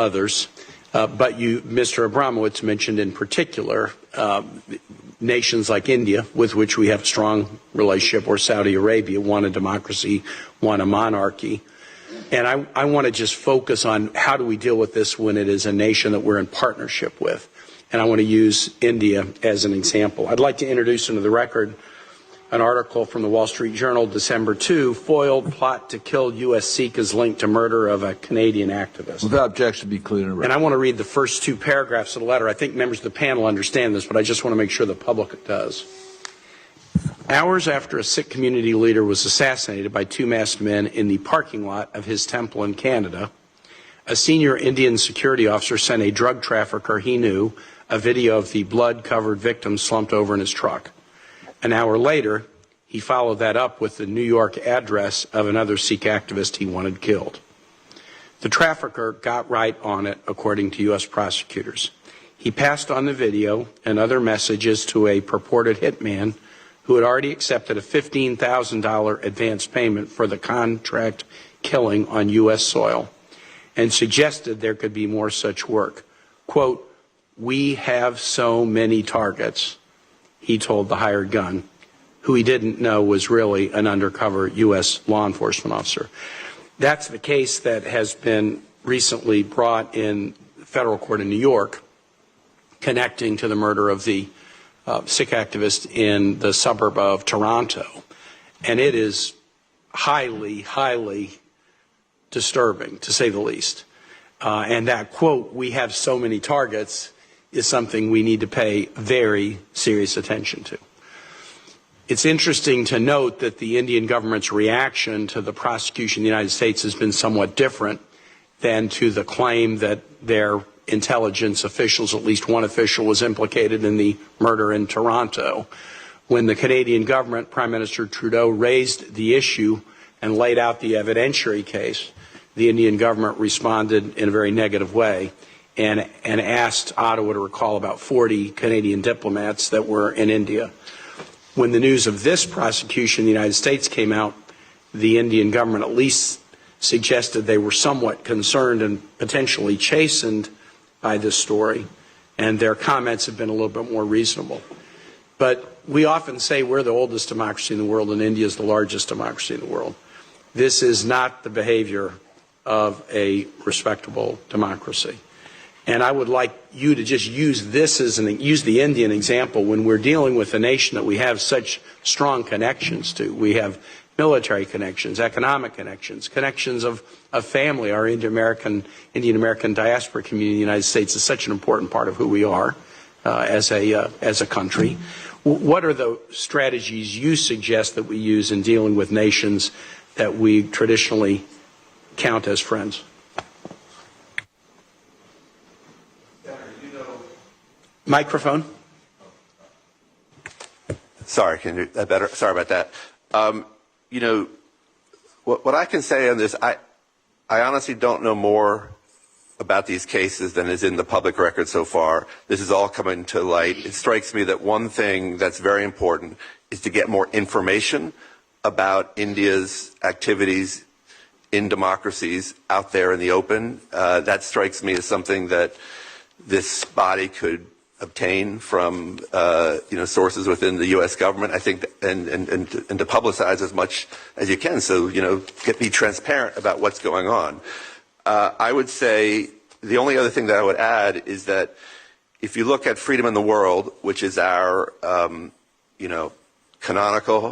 others. But you, Mr. Abramowitz, mentioned in particular nations like India, with which we have a strong relationship, or Saudi Arabia, one a democracy, one a monarchy. And I want to just focus on how do we deal with this when it is a nation that we're in partnership with. And I want to use India as an example. I'd like to introduce into the record an article from the Wall Street Journal, December 2, foiled plot to kill U.S. Sikh is linked to murder of a Canadian activist. Without objection, be clear and And I want to read the first two paragraphs of the letter. I think members of the panel understand this, but I just want to make sure the public does. Hours after a Sikh community leader was assassinated by two masked men in the parking lot of his temple in Canada, a senior Indian security officer sent a drug trafficker he knew a video of the blood-covered victim slumped over in his truck. An hour later, he followed that up with the New York address of another Sikh activist he wanted killed. The trafficker got right on it, according to U.S. prosecutors. He passed on the video and other messages to a purported hitman who had already accepted a $15,000 advance payment for the contract killing on U.S. soil and suggested there could be more such work. Quote, "We have so many targets," he told the hired gun, who he didn't know was really an undercover U.S. law enforcement officer. That's the case that has been recently brought in federal court in New York, connecting to the murder of the Sikh activist in the suburb of Toronto. And it is highly, highly disturbing, to say the least. And that quote, "We have so many targets," is something we need to pay very serious attention to. It's interesting to note that the Indian government's reaction to the prosecution in the United States has been somewhat different than to the claim that their intelligence officials, at least one official, was implicated in the murder in Toronto. When the Canadian government, Prime Minister Trudeau, raised the issue and laid out the evidentiary case, the Indian government responded in a very negative way and asked Ottawa to recall about 40 Canadian diplomats that were in India. When the news of this prosecution in the United States came out, the Indian government at least suggested they were somewhat concerned and potentially chastened by this story, and their comments have been a little bit more reasonable. But we often say we're the oldest democracy in the world and India is the largest democracy in the world. This is not the behavior of a respectable democracy. And I would like you to just use this as use the Indian example when we're dealing with a nation that we have such strong connections to. We have military connections, economic connections, connections of family. Our Indian American diaspora community in the United States is such an important part of who we are as a country. What are the strategies you suggest that we use in dealing with nations that we traditionally count as friends? Microphone. Sorry, can you do that better? Sorry about that. What I can say on this, I honestly don't know more about these cases than is in the public record so far. This is all coming to light. It strikes me that one thing that's very important is to get more information about India's activities in democracies out there in the open. That strikes me as something that this body could obtain from sources within the U.S. government. I think, and to publicize as much as you can, so be transparent about what's going on. I would say the only other thing that I would add is that if you look at Freedom in the World, which is our canonical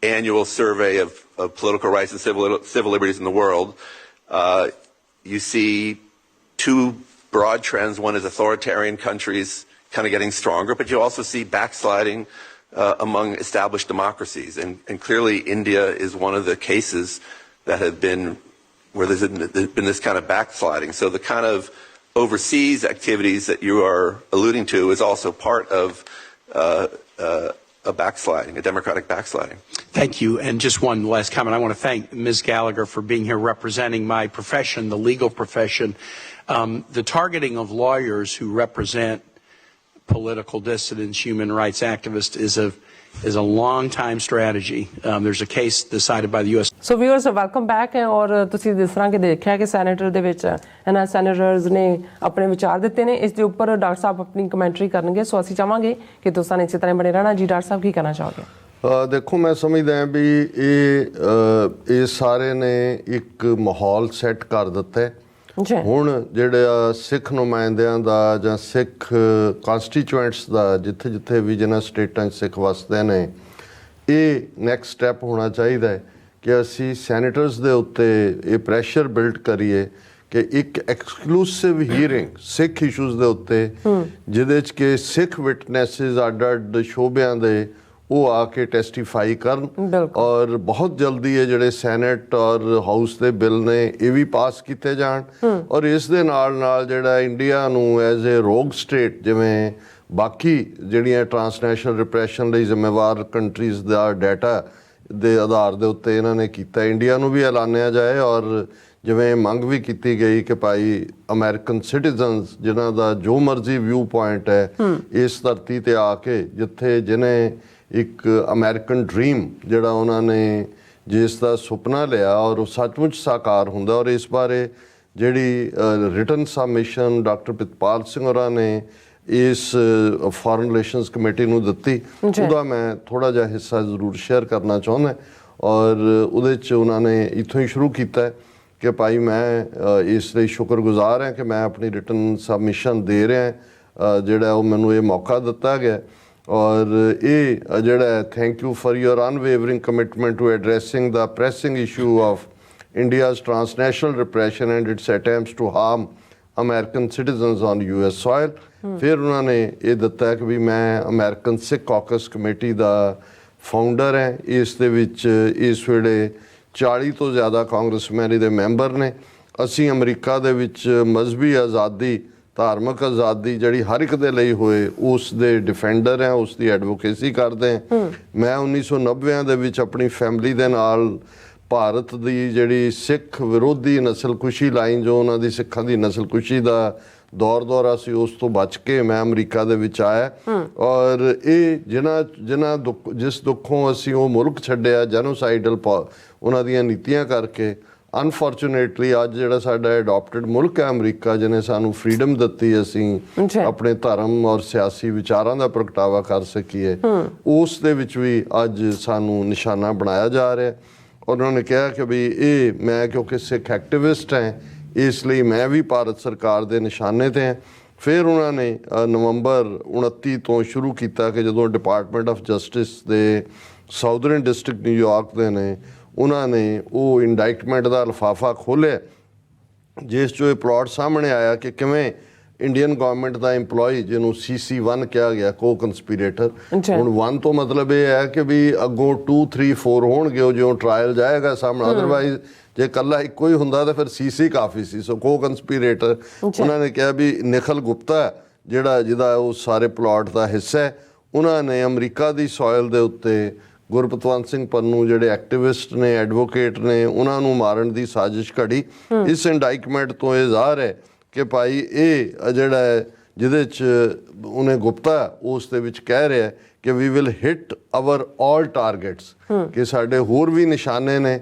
annual survey of political rights and civil liberties in the world, you see two broad trends. One is authoritarian countries kind of getting stronger, but you also see backsliding among established democracies. And clearly India is one of the cases that have been where there's been this kind of backsliding. So the kind of overseas activities that you are alluding to is also part of a backsliding, a democratic backsliding. Thank you. And just one last comment. I want to thank Ms. Gallagher for being here representing my profession, the legal profession. The targeting of lawyers who represent political dissidents, human rights activists is a long-time strategy. There's a case decided by the U.S. So viewers welcome back ਹੈ ਔਰ ਤੁਸੀਂ ਜਿਸ ਤਰ੍ਹਾਂ ਕਿ ਦੇਖਿਆ ਕਿ senator ਦੇ ਵਿੱਚ ਇਹਨਾਂ ਸੈਨੇਟਰਸ ਨੇ ਆਪਣੇ ਵਿਚਾਰ ਦਿੱਤੇ ਨੇ ਇਸ ਦੇ ਉੱਪਰ ਡਾਕਟਰ ਸਾਹਿਬ ਆਪਣੀ ਕਮੈਂਟਰੀ ਕਰਨਗੇ ਸੋ ਅਸੀਂ ਚਾਹਾਂਗੇ ਕਿ ਤੁਸੀਂ ਇਸੇ ਤਰ੍ਹਾਂ ਬਣੇ ਰਹਿਣਾ ਜੀ ਡਾਕਟਰ ਸਾਹਿਬ ਕੀ ਕਹਿਣਾ ਚਾਹੋਗੇ ਦੇਖੋ ਮੈਂ ਸਮਝਦਾ ਵੀ ਇਹ ਸਾਰੇ ਨੇ ਇੱਕ ਮਾਹੌਲ ਸੈੱਟ ਕਰ ਦਿੱਤਾ ਹੈ ਹੁਣ ਜਿਹੜਾ ਸਿੱਖ ਨੁਮਾਇੰਦਿਆਂ ਦਾ ਜਾਂ ਸਿੱਖ ਕਨਸਟੀਚੂਐਂਟਸ ਦਾ ਜਿੱਥੇ ਜਿੱਥੇ ਵੀ ਜਿਹਨਾਂ ਸਟੇਟਾਂ 'ਚ ਸਿੱਖ ਵਸਦੇ ਨੇ ਇਹ ਨੈਕਸਟ ਸਟੈਪ ਹੋਣਾ ਚਾਹੀਦਾ ਹੈ ਕਿ ਅਸੀਂ ਸੈਨੇਟਰਸ ਦੇ ਉੱਤੇ ਇਹ ਪ੍ਰੈਸ਼ਰ ਬਿਲਡ ਕਰੀਏ ਕਿ ਇੱਕ ਐਕਸਕਲੂਸਿਵ ਹੀਅਰਿੰਗ ਸਿੱਖ ਇਸ਼ੂਜ਼ ਦੇ ਉੱਤੇ ਜਿਹਦੇ 'ਚ ਕਿ ਸਿੱਖ ਵਿਟਨੈਸਿਸ ਅੱਡ ਸ਼ੋਬਿਆਂ ਦੇ ਉਹ ਆ ਕੇ ਟੈਸਟੀਫਾਈ ਕਰਨ ਔਰ ਬਹੁਤ ਜਲਦੀ ਇਹ ਜਿਹੜੇ ਸੈਨੇਟ ਔਰ ਹਾਊਸ ਦੇ ਬਿੱਲ ਨੇ ਇਹ ਵੀ ਪਾਸ ਕੀਤੇ ਜਾਣ ਔਰ ਇਸ ਦੇ ਨਾਲ ਨਾਲ ਜਿਹੜਾ ਇੰਡੀਆ ਨੂੰ ਐਜ਼ ਏ ਰੋਗ ਸਟੇਟ ਜਿਵੇਂ ਬਾਕੀ ਜਿਹੜੀਆਂ ਟਰਾਂਸਨੈਸ਼ਨਲ ਰਿਪਰੈਸ਼ਨ ਲਈ ਜ਼ਿੰਮੇਵਾਰ ਕੰਟਰੀਜ਼ ਦਾ ਡਾਟਾ ਦੇ ਆਧਾਰ ਦੇ ਉੱਤੇ ਇਹਨਾਂ ਨੇ ਕੀਤਾ ਇੰਡੀਆ ਨੂੰ ਵੀ ਐਲਾਨਿਆ ਜਾਏ ਔਰ ਜਿਵੇਂ ਮੰਗ ਵੀ ਕੀਤੀ ਗਈ ਕਿ ਭਾਈ ਅਮਰੀਕਨ ਸਿਟੀਜ਼ਨਸ ਜਿਨ੍ਹਾਂ ਦਾ ਜੋ ਮਰਜ਼ੀ ਵਿਊ ਪੁਆਇੰਟ ਹੈ ਇਸ ਧਰਤੀ ਤੇ ਆ ਕੇ ਜਿੱਥੇ ਜਿਹਨੇ ਇੱਕ ਅਮਰੀਕਨ ਡ੍ਰੀਮ ਜਿਹੜਾ ਉਹਨਾਂ ਨੇ ਜਿਸ ਦਾ ਸੁਪਨਾ ਲਿਆ ਔਰ ਉਹ ਸੱਚਮੁੱਚ ਸਾਕਾਰ ਹੁੰਦਾ ਔਰ ਇਸ ਬਾਰੇ ਜਿਹੜੀ written submission doctor Pritpal Singh ਹੋਰਾਂ ਨੇ ਇਸ ਫੋਰਨ ਰਿਲੇਸ਼ਨਸ ਕਮੇਟੀ ਨੂੰ ਦਿੱਤੀ ਉਹਦਾ ਮੈਂ ਥੋੜ੍ਹਾ ਜਿਹਾ ਹਿੱਸਾ ਜ਼ਰੂਰ ਸ਼ੇਅਰ ਕਰਨਾ ਚਾਹੁੰਦਾ ਔਰ ਉਹਦੇ 'ਚ ਉਹਨਾਂ ਨੇ ਇੱਥੋਂ ਹੀ ਸ਼ੁਰੂ ਕੀਤਾ ਕਿ ਭਾਈ ਮੈਂ ਇਸ ਲਈ ਸ਼ੁਕਰਗੁਜ਼ਾਰ ਹਾਂ ਕਿ ਮੈਂ ਆਪਣੀ ਰਿਟਨ ਸਬਮਿਸ਼ਨ ਦੇ ਰਿਹਾ ਜਿਹੜਾ ਉਹ ਮੈਨੂੰ ਇਹ ਮੌਕਾ ਦਿੱਤਾ ਗਿਆ ਔਰ ਇਹ ਜਿਹੜਾ thank you for your unwavering commitment to addressing the pressing issue of India's transnational repression and its attempts to harm American citizens on US soil फिर उन्होंने ये दिता कि भी मैं अमेरिकन सिख कॉकस कमेटी का फाउंडर है इस वेले 40 तो ज़्यादा कांग्रेसमैन इहदे मैंबर ने असी अमरीका दे विच मजहबी आज़ादी धार्मिक आज़ादी जी हर एक दे लई होए उस दे डिफेंडर हैं उसकी एडवोकेसी करते हैं मैं 1990 दे विच अपनी फैमिली दे नाल भारत की जी सिख विरोधी नस्लकुशी लाइन जो उन्होंने सिखां की नस्लकुशी का दौर सी उस तो बच के मैं अमरीका दे विच आया और ये जिस दुखों असी वो मुल्क छड्डिया जेनोसाइडल उन्हां दीयां नीतियां करके अनफॉर्चुनेटली अज जिहड़ा साडा एडॉप्टेड मुल्क है अमरीका जिन्हें सानू फ्रीडम दित्ती असीं अपने धर्म और सियासी विचारां दा प्रगटावा कर सकीए उस दे विच भी अज सानू निशाना बनाया जा रहा है और उन्होंने कहा कि भी ये मैं क्योंकि सिख एक्टिविस्ट हैं इसलिए मैं भी भारत सरकार दे निशाने ते हैं फिर उन्होंने नवंबर 29 तो शुरू किया कि जो डिपार्टमेंट ऑफ जस्टिस दे साउदਰਨ डिस्ट्रिक्ट न्यूयॉर्क दे ने उन्होंने वो इंडाइटमेंट का लिफाफा खोलिया जिस जो प्लॉट सामने आया कि किमें इंडियन गवर्नमेंट का इंपलॉय जिन्हों CC1 कहा गया को कंस्पीरेटर हुण 1 तो मतलब ये है कि भी अगों 2 3 4 होणगे जो ट्रायल जाएगा सामने अदरवाइज जे कला एको ही हुंदा तो फिर CC काफ़ी सी सो को कंस्पीरेटर उन्होंने कहा भी निखल गुप्ता जिहदा वो सारे प्लॉट का हिस्सा है उन्होंने अमरीका की सॉयल के उत्ते गुरपतवंत सिंह पन्नू ਜਿਹੜੇ ਐਕਟਿਵਿਸਟ ਨੇ ਐਡਵੋਕੇਟ ਨੇ ਉਹਨਾਂ ਨੂੰ ਮਾਰਨ ਦੀ ਸਾਜ਼ਿਸ਼ ਘੜੀ ਇਸ ਇੰਡਾਈਟਮੈਂਟ ਤੋਂ ਇਹ ਜ਼ਾਹਰ ਹੈ ਕਿ ਭਾਈ ਇਹ ਜਿਹੜਾ ਹੈ ਜਿਹਦੇ 'ਚ ਉਹਨੇ ਗੁਪਤਾ ਉਸ ਦੇ ਵਿੱਚ ਕਹਿ ਰਿਹਾ ਕਿ we will hit our all targets ਕਿ ਸਾਡੇ ਹੋਰ ਵੀ ਨਿਸ਼ਾਨੇ ਨੇ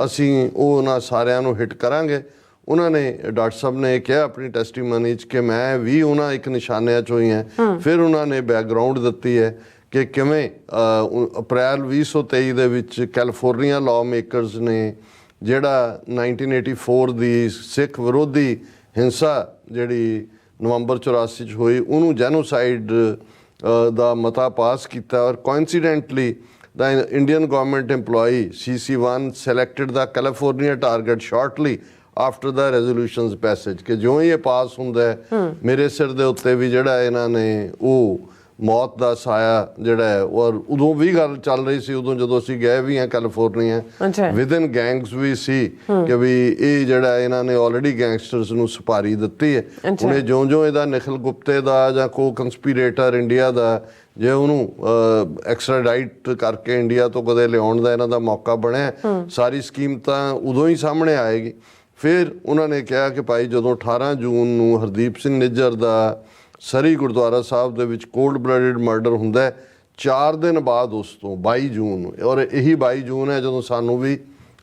ਅਸੀਂ ਉਹ ਉਹਨਾਂ ਸਾਰਿਆਂ ਨੂੰ ਹਿੱਟ ਕਰਾਂਗੇ ਉਹਨਾਂ ਨੇ ਡਾਕਟਰ ਸਾਹਿਬ ਨੇ ਕਿਹਾ ਆਪਣੀ ਟੈਸਟੀਮਨੀ 'ਚ ਕਿ ਮੈਂ ਵੀ ਉਹਨਾਂ ਇੱਕ ਨਿਸ਼ਾਨਿਆਂ 'ਚੋਂ ਹੀ ਹਾਂ ਫਿਰ ਉਹਨਾਂ ਨੇ ਬੈਕਗਰਾਊਂਡ ਦਿੱਤੀ ਹੈ कि किमें अप्रैल 2023 ਦੇ ਵਿੱਚ ਕੈਲੀਫੋਰਨੀਆ ਲਾਅ ਮੇਕਰਸ ਨੇ ਜਿਹੜਾ 1984 ਦੀ ਸਿੱਖ ਵਿਰੋਧੀ ਹਿੰਸਾ ਜਿਹੜੀ ਨਵੰਬਰ 84 'ਚ ਹੋਈ ਉਹਨੂੰ ਜੈਨੋਸਾਈਡ ਦਾ ਮਤਾ ਪਾਸ ਕੀਤਾ ਔਰ ਕੋਇਨਸੀਡੈਂਟਲੀ the Indian government employee CC1 selected the California target shortly after the resolution's passage ਕਿ ਜਿਉਂ ਹੀ ਇਹ ਪਾਸ ਹੁੰਦਾ ਮੇਰੇ ਸਿਰ ਦੇ ਉੱਤੇ ਵੀ ਜਿਹੜਾ ਇਹਨਾਂ ਨੇ ਉਹ ਮੌਤ ਦਾ ਸਾਇਆ ਜਿਹੜਾ ਹੈ। ਔਰ ਉਦੋਂ ਵੀ ਗੱਲ ਚੱਲ ਰਹੀ ਸੀ, ਉਦੋਂ ਜਦੋਂ ਅਸੀਂ ਗਏ ਵੀ ਹਾਂ ਕੈਲੀਫੋਰਨੀਆ, ਵਿਦਨ ਗੈਂਗਸ ਵੀ ਸੀ ਕਿ ਵੀ ਇਹ ਜਿਹੜਾ ਇਹਨਾਂ ਨੇ ਆਲਰੇਡੀ ਗੈਂਗਸਟਰਸ ਨੂੰ ਸੁਪਾਰੀ ਦਿੱਤੀ ਹੈ। ਹੁਣ ਇਹ ਜਿਉਂ ਇਹਦਾ ਨਿਖਿਲ ਗੁਪਤੇ ਦਾ ਜਾਂ ਕੋ ਕੰਸਪੀਰੇਟਰ ਇੰਡੀਆ ਦਾ ਜੇ ਉਹਨੂੰ ਐਕਸਟ੍ਰਾਡਾਈਟ ਕਰਕੇ ਇੰਡੀਆ ਤੋਂ ਕਦੇ ਲਿਆਉਣ ਦਾ ਇਹਨਾਂ ਦਾ ਮੌਕਾ ਬਣਿਆ, ਸਾਰੀ ਸਕੀਮ ਤਾਂ ਉਦੋਂ ਹੀ ਸਾਹਮਣੇ ਆਏਗੀ। ਫਿਰ ਉਹਨਾਂ ਨੇ ਕਿਹਾ ਕਿ ਭਾਈ ਜਦੋਂ 18 ਜੂਨ ਨੂੰ ਹਰਦੀਪ ਸਿੰਘ ਨਿੱਜਰ ਦਾ ਸਰੀ ਗੁਰਦੁਆਰਾ ਸਾਹਿਬ ਦੇ ਵਿੱਚ ਕੋਲਡ ਬਲੱਡਡ ਮਰਡਰ ਹੁੰਦਾ, 4 ਦਿਨ ਬਾਅਦ ਉਸ ਤੋਂ 22 ਜੂਨ ਨੂੰ, ਔਰ ਇਹੀ 22 ਜੂਨ ਹੈ ਜਦੋਂ ਸਾਨੂੰ ਵੀ